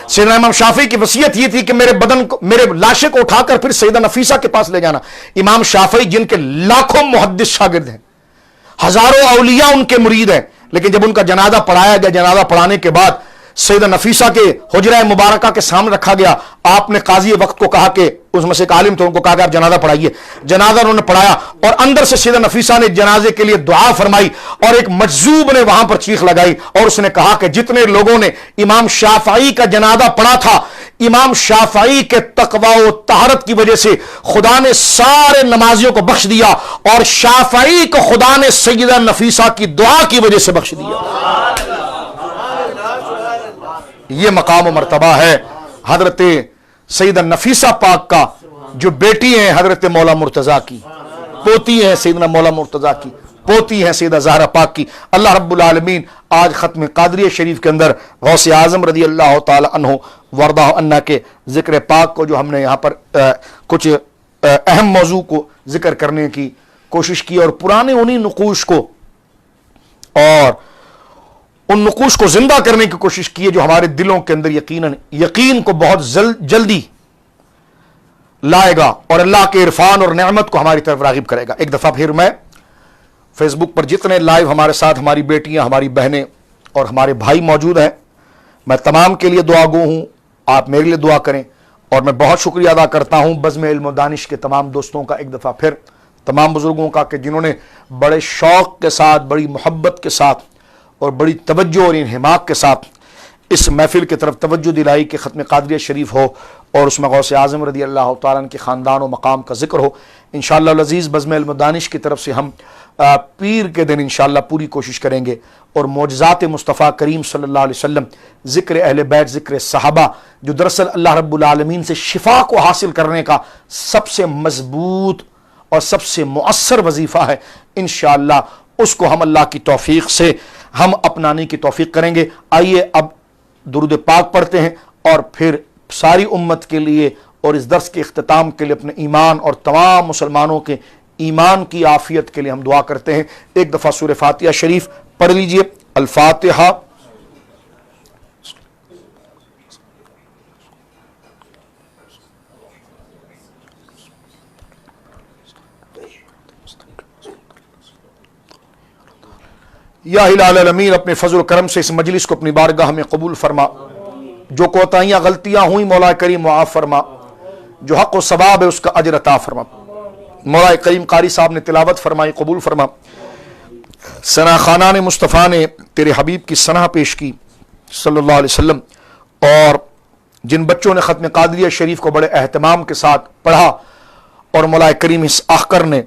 سیدنا امام شافعی کی وصیت یہ تھی کہ میرے لاشے کو اٹھا کر پھر سیدہ نفیسہ کے پاس لے جانا۔ امام شافعی جن کے لاکھوں محدث شاگرد ہیں، ہزاروں اولیاء ان کے مرید ہیں، لیکن جب ان کا جنازہ پڑھایا گیا، جنازہ پڑھانے کے بعد سیدہ نفیسہ کے حجرہ مبارکہ کے سامنے رکھا گیا، آپ نے قاضی وقت کو کہا کہ اس میں سے ایک عالم تھے، ان کو کہا کہ آپ جنازہ پڑھائیے۔ جنازہ انہوں نے پڑھایا اور اندر سے سیدہ نفیسہ نے جنازے کے لیے دعا فرمائی، اور ایک مجذوب نے وہاں پر چیخ لگائی اور اس نے کہا کہ جتنے لوگوں نے امام شافعی کا جنازہ پڑھا تھا، امام شافعی کے تقوی و طہارت کی وجہ سے خدا نے سارے نمازیوں کو بخش دیا، اور شافعی کو خدا نے سیدہ نفیسہ کی دعا کی وجہ سے بخش دیا۔ یہ مقام و مرتبہ ہے حضرت سیدہ نفیسہ پاک کا، جو بیٹی ہیں حضرت مولا مرتضیٰ کی، پوتی ہیں سیدنا مولا مرتضیٰ کی، پوتی ہیں سیدہ زہرا پاک کی۔ اللہ رب العالمین آج ختم قادریہ شریف کے اندر غوث اعظم رضی اللہ تعالی عنہ وردہ عنہ کے ذکر پاک کو جو ہم نے یہاں پر کچھ اہم موضوع کو ذکر کرنے کی کوشش کی، اور پرانے انہی نقوش کو اور ان نقوش کو زندہ کرنے کی کوشش کی ہے جو ہمارے دلوں کے اندر یقین کو بہت جلدی لائے گا اور اللہ کے عرفان اور نعمت کو ہماری طرف راغب کرے گا۔ ایک دفعہ پھر میں فیس بک پر جتنے لائیو ہمارے ساتھ ہماری بیٹیاں، ہماری بہنیں اور ہمارے بھائی موجود ہیں، میں تمام کے لیے دعا گو ہوں، آپ میرے لیے دعا کریں، اور میں بہت شکریہ ادا کرتا ہوں بزم علم و دانش کے تمام دوستوں کا، ایک دفعہ پھر تمام بزرگوں کا کہ جنہوں نے بڑے شوق کے ساتھ، بڑی محبت کے ساتھ اور بڑی توجہ اور انہماک کے ساتھ اس محفل کی طرف توجہ دلائی کہ ختم قادریہ شریف ہو اور اس میں غوث اعظم رضی اللہ تعالیٰ عنہ کے خاندان و مقام کا ذکر ہو۔ انشاءاللہ العزیز بزم علم و دانش کی طرف سے ہم پیر کے دن انشاءاللہ پوری کوشش کریں گے، اور معجزات مصطفیٰ کریم صلی اللہ علیہ وسلم، ذکر اہل بیت، ذکر صحابہ، جو دراصل اللہ رب العالمین سے شفا کو حاصل کرنے کا سب سے مضبوط اور سب سے مؤثر وظیفہ ہے، انشاءاللہ اس کو ہم اللہ کی توفیق سے ہم اپنانے کی توفیق کریں گے۔ آئیے اب درود پاک پڑھتے ہیں، اور پھر ساری امت کے لیے اور اس درس کے اختتام کے لیے اپنے ایمان اور تمام مسلمانوں کے ایمان کی عافیت کے لیے ہم دعا کرتے ہیں۔ ایک دفعہ سورہ فاتحہ شریف پڑھ لیجئے۔ الفاتحہ۔ یا الہ العالمین اپنے فضل و کرم سے اس مجلس کو اپنی بارگاہ میں قبول فرما، جو کوتاہیاں غلطیاں ہوئیں مولا کریم معاف فرما، جو حق و ثواب ہے اس کا اجر عطا فرما۔ مولا کریم قاری صاحب نے تلاوت فرمائی، قبول فرما۔ ثنا خانان مصطفیٰ نے تیرے حبیب کی ثنا پیش کی صلی اللہ علیہ وسلم، اور جن بچوں نے ختم قادریہ شریف کو بڑے اہتمام کے ساتھ پڑھا، اور مولا کریم اس آخر نے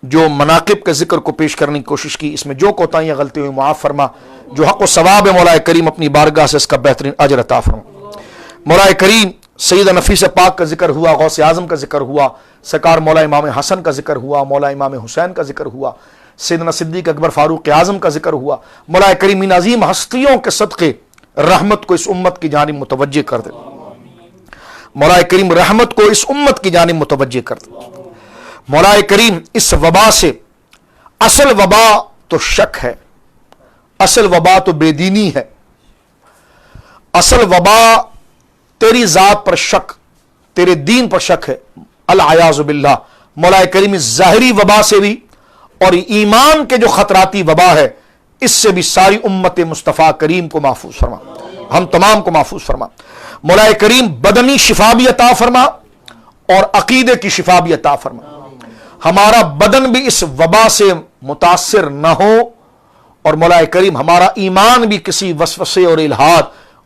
جو مناقب کے ذکر کو پیش کرنے کی کوشش کی، اس میں جو کوتاہیاں غلطی ہوئی معاف فرما، جو حق و ثواب ہے مولا کریم اپنی بارگاہ سے اس کا بہترین اجر عطا فرما۔ مولا کریم سیدہ نفیسہ پاک کا ذکر ہوا، غوث اعظم کا ذکر ہوا، سرکار مولا امام حسن کا ذکر ہوا، مولا امام حسین کا ذکر ہوا، سیدنا صدیق اکبر فاروق اعظم کا ذکر ہوا۔ مولا کریم ان عظیم ہستیوں کے صدقے رحمت کو اس امت کی جانب متوجہ کر دے، مولا کریم رحمت کو اس امت کی جانب متوجہ کر دے۔ مولا کریم اس وبا سے، اصل وبا تو شک ہے، اصل وبا تو بے دینی ہے، اصل وبا تیری ذات پر شک، تیرے دین پر شک ہے، العیاذ باللہ۔ مولا کریم اس ظاہری وبا سے بھی اور ایمان کے جو خطراتی وبا ہے اس سے بھی ساری امت مصطفیٰ کریم کو محفوظ فرما، ہم تمام کو محفوظ فرما۔ مولا کریم بدنی شفا بھی عطا فرما اور عقیدے کی شفا بھی عطا فرما، ہمارا بدن بھی اس وبا سے متاثر نہ ہو اور مولا کریم ہمارا ایمان بھی کسی وسوسے اور الہاد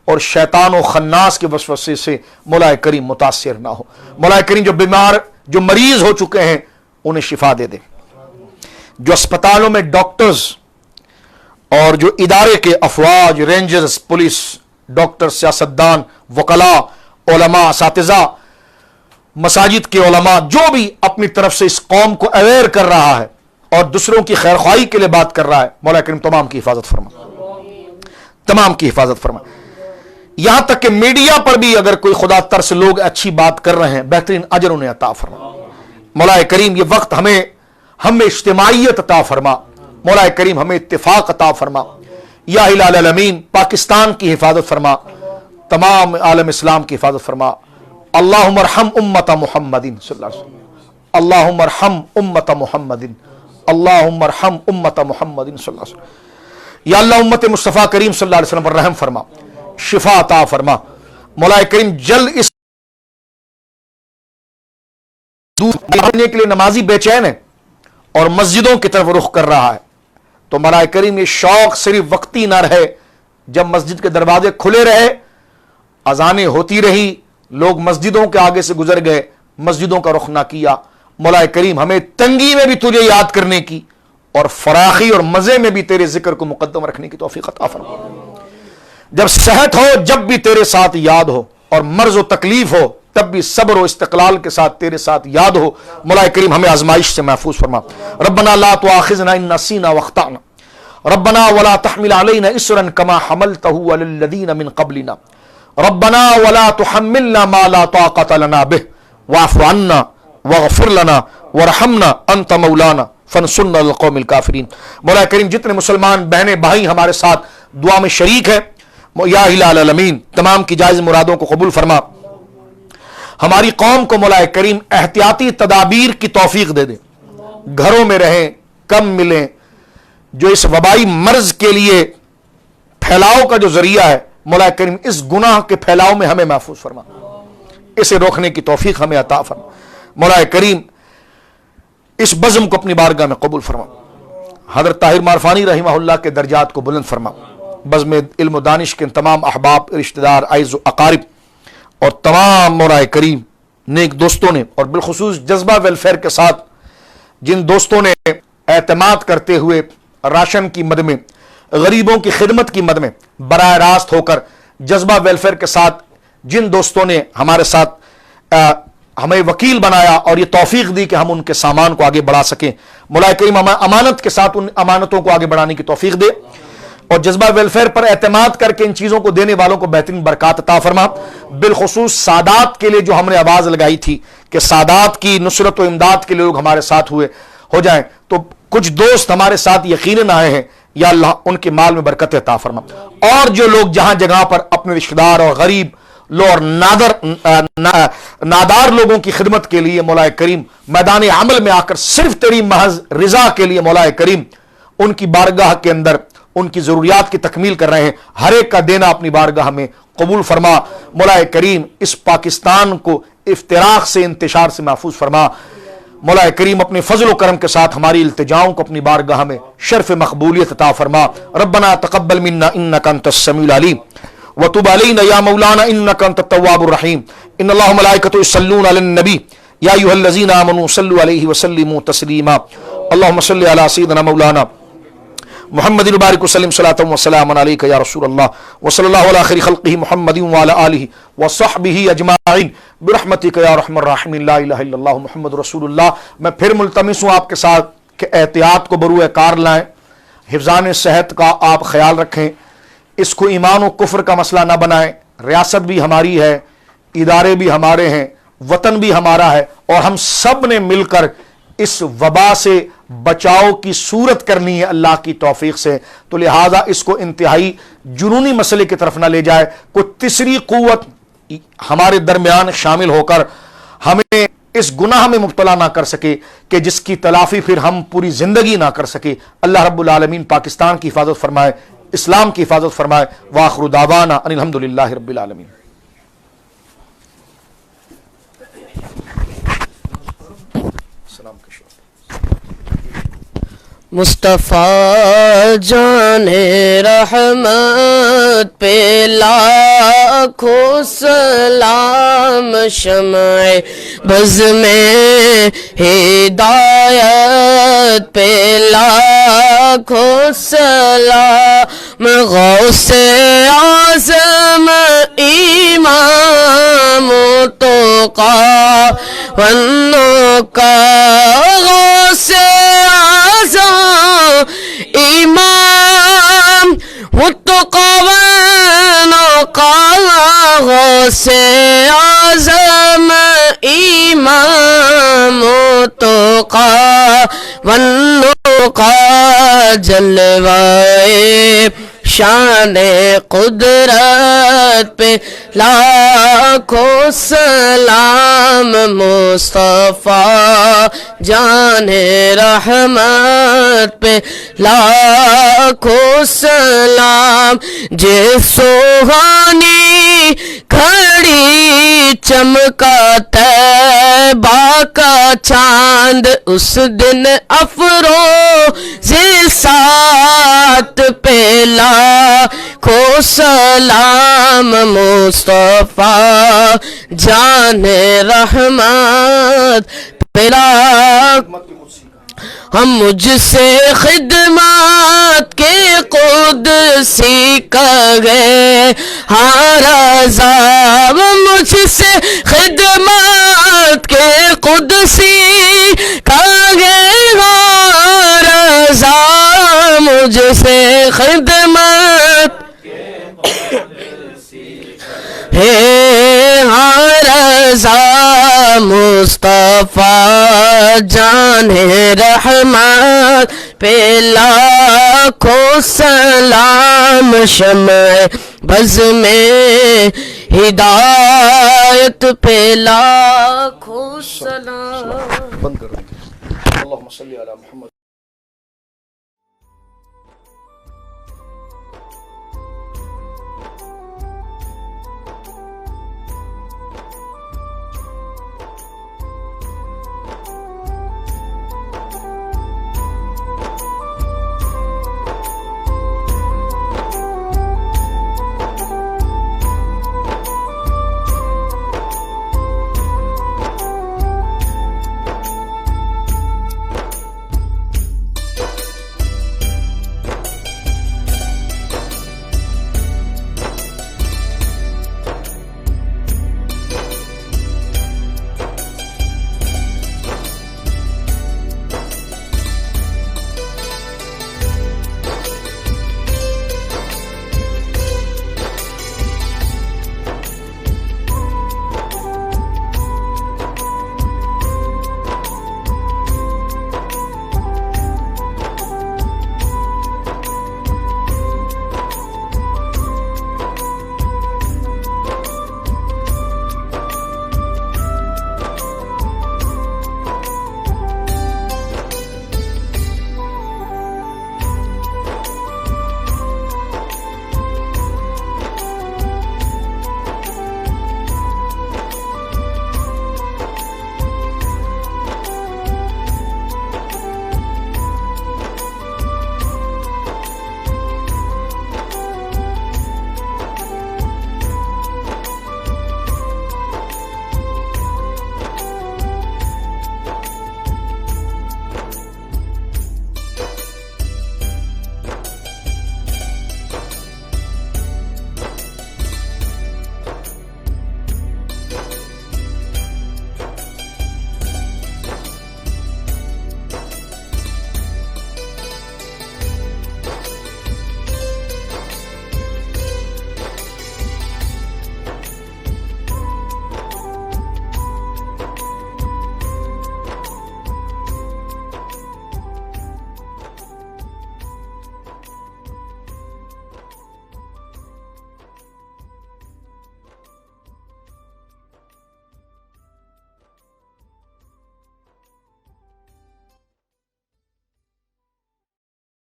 اور شیطان و خناس کے وسوسے سے مولا کریم متاثر نہ ہو. مولا کریم جو بیمار، جو مریض ہو چکے ہیں انہیں شفا دے دے. جو اسپتالوں میں ڈاکٹرز اور جو ادارے کے افواج، رینجرز، پولیس، ڈاکٹر، سیاستدان، وکلاء، علماء، اساتذہ، مساجد کے علماء، جو بھی اپنی طرف سے اس قوم کو اویئر کر رہا ہے اور دوسروں کی خیرخواہی کے لیے بات کر رہا ہے، مولا کریم تمام کی حفاظت فرما، تمام کی حفاظت فرما. یہاں تک کہ میڈیا پر بھی اگر کوئی خدا ترس لوگ اچھی بات کر رہے ہیں، بہترین اجر انہیں عطا فرما. مولا کریم یہ وقت ہمیں اجتماعیت عطا فرما. مولا کریم ہمیں اتفاق عطا فرما. یا الہ العالمین پاکستان کی حفاظت فرما، تمام عالم اسلام کی حفاظت فرما. اللہم ارحم امت محمد صلی اللہ علیہ وسلم، اللہم ارحم امت محمد، اللہم ارحم امت محمد صلی اللہ علیہ وسلم. یا اللہ امت مصطفیٰ کریم صلی اللہ علیہ وسلم پر رحم فرما، شفا عطا فرما. مولا کریم جلد اس دیکھنے کے لیے نمازی بے چین ہے اور مسجدوں کی طرف رخ کر رہا ہے، تو مولا کریم یہ شوق صرف وقتی نہ رہے. جب مسجد کے دروازے کھلے رہے، اذانیں ہوتی رہی، لوگ مسجدوں کے آگے سے گزر گئے، مسجدوں کا رخ نہ کیا. مولا کریم ہمیں تنگی میں بھی تجھے یاد کرنے کی اور فراخی اور مزے میں بھی تیرے ذکر کو مقدم رکھنے کی توفیق عطا فرما. جب صحت ہو جب بھی تیرے ساتھ یاد ہو، اور مرض و تکلیف ہو تب بھی صبر و استقلال کے ساتھ تیرے ساتھ یاد ہو. مولا کریم ہمیں آزمائش سے محفوظ فرما. ربنا لا تؤاخذنا ان نسینا واخطأنا ربنا ولا تحمل علينا اسرا كما حملته على الذين من قبلنا ربنا ولا تحملنا ما لا طاقة لنا به واعف عنا واغفر لنا وارحمنا انت مولانا فانصرنا على القوم الكافرين. مولا کریم جتنے مسلمان بہنیں بھائی ہمارے ساتھ دعا میں شریک ہیں، یا الہ العالمین تمام کی جائز مرادوں کو قبول فرما. ہماری قوم کو مولا کریم احتیاطی تدابیر کی توفیق دے دے. گھروں میں رہیں، کم ملیں. جو اس وبائی مرض کے لیے پھیلاؤ کا جو ذریعہ ہے، مولا کریم اس گناہ کے پھیلاؤ میں ہمیں محفوظ فرما، اسے روکنے کی توفیق ہمیں عطا فرما. مولا کریم اس بزم کو اپنی بارگاہ میں قبول فرما. حضرت طاہر مارفانی رحمہ اللہ کے درجات کو بلند فرما. بزم علم و دانش کے تمام احباب، رشتہ دار، عزیز و اقارب اور تمام مولا کریم نیک دوستوں نے، اور بالخصوص جذبہ ویلفیئر کے ساتھ جن دوستوں نے اعتماد کرتے ہوئے راشن کی مد میں، غریبوں کی خدمت کی مد میں براہ راست ہو کر، جذبہ ویلفیئر کے ساتھ جن دوستوں نے ہمارے ساتھ ہمیں وکیل بنایا اور یہ توفیق دی کہ ہم ان کے سامان کو آگے بڑھا سکیں، مولا کریم امانت کے ساتھ ان امانتوں کو آگے بڑھانے کی توفیق دے، اور جذبہ ویلفیئر پر اعتماد کر کے ان چیزوں کو دینے والوں کو بہترین برکات عطا فرما. بالخصوص سادات کے لیے جو ہم نے آواز لگائی تھی کہ سادات کی نصرت و امداد کے لیے لوگ ہمارے ساتھ ہو جائیں، تو کچھ دوست ہمارے ساتھ یقیناً آئے ہیں. یا اللہ ان کے مال میں برکت عطا فرما. اور جو لوگ جہاں جگہ پر اپنے رشتہ دار اور غریب لو اور نادار لوگوں کی خدمت کے لیے مولا کریم میدان عمل میں آ کر صرف تیری محض رضا کے لیے مولا کریم ان کی بارگاہ کے اندر ان کی ضروریات کی تکمیل کر رہے ہیں، ہر ایک کا دینا اپنی بارگاہ میں قبول فرما. مولا کریم اس پاکستان کو افتراق سے، انتشار سے محفوظ فرما. مولا کریم اپنے فضل و کرم کے ساتھ ہماری التجاؤں کو اپنی بارگاہ میں شرف مقبولیت عطا فرما. ربنا تقبل منا انک انت السمیع العلیم وتب علینا یا مولانا انک انت التواب الرحیم. ان اللہ وملائکته یصلون علی النبی یا ایھا الذین آمنوا صلوا علیہ وسلموا تسلیما. اللهم صل علی سیدنا مولانا محمد بارک وسلم صلاۃ و سلام علیک یا رسول اللہ وصلی اللہ علی خیر خلقہ محمد وعلی آلہ وصحبہ اجمعین برحمتک یا ارحم الراحمین. لا الہ الا اللہ محمد رسول اللہ. میں پھر ملتمس ہوں آپ کے ساتھ کہ احتیاط کو بروئے کار لائیں، حفظان صحت کا آپ خیال رکھیں، اس کو ایمان و کفر کا مسئلہ نہ بنائیں. ریاست بھی ہماری ہے، ادارے بھی ہمارے ہیں، وطن بھی ہمارا ہے، اور ہم سب نے مل کر اس وبا سے بچاؤ کی صورت کرنی ہے اللہ کی توفیق سے. تو لہٰذا اس کو انتہائی جنونی مسئلے کی طرف نہ لے جائے. کوئی تیسری قوت ہمارے درمیان شامل ہو کر ہمیں اس گناہ میں مبتلا نہ کر سکے کہ جس کی تلافی پھر ہم پوری زندگی نہ کر سکے. اللہ رب العالمین پاکستان کی حفاظت فرمائے، اسلام کی حفاظت فرمائے. وآخر دعوانا ان الحمدللہ رب العالمین. مصطفیٰ جان رحمت پہ لاکھوں سلام، شمع بز میں ہدایت پہ لاکھوں سلام، غوث اعظم امام تقی والنقا، غوث اعظم امام متقی والنقا، غوث اعظم امام متقی والنقا، جلوائے شان قدرت پہ لاکھوں سلام، مصطفیٰ جان رحمت پہ لاکھوں سلام، جے سوہانی گھڑی چمکا طیبہ کا چاند، اس دن افروز سات پہ لاکھوں سلام، مصطفیٰ جان رحمت پہ لاکھوں، ہم مجھ سے خدمات کے قدسی کہے ہاں رضا، مجھ سے خدمات کے قدسی کہے ہاں رضا، مجھ سے خدمات ہے ہاں رضا، مصطفیٰ جان رحمت پہ لاکھوں سلام، شمع بز میں ہدایت پہ لاکھوں سلام۔ بند کر دیں۔ اللہم صلی علی محمد۔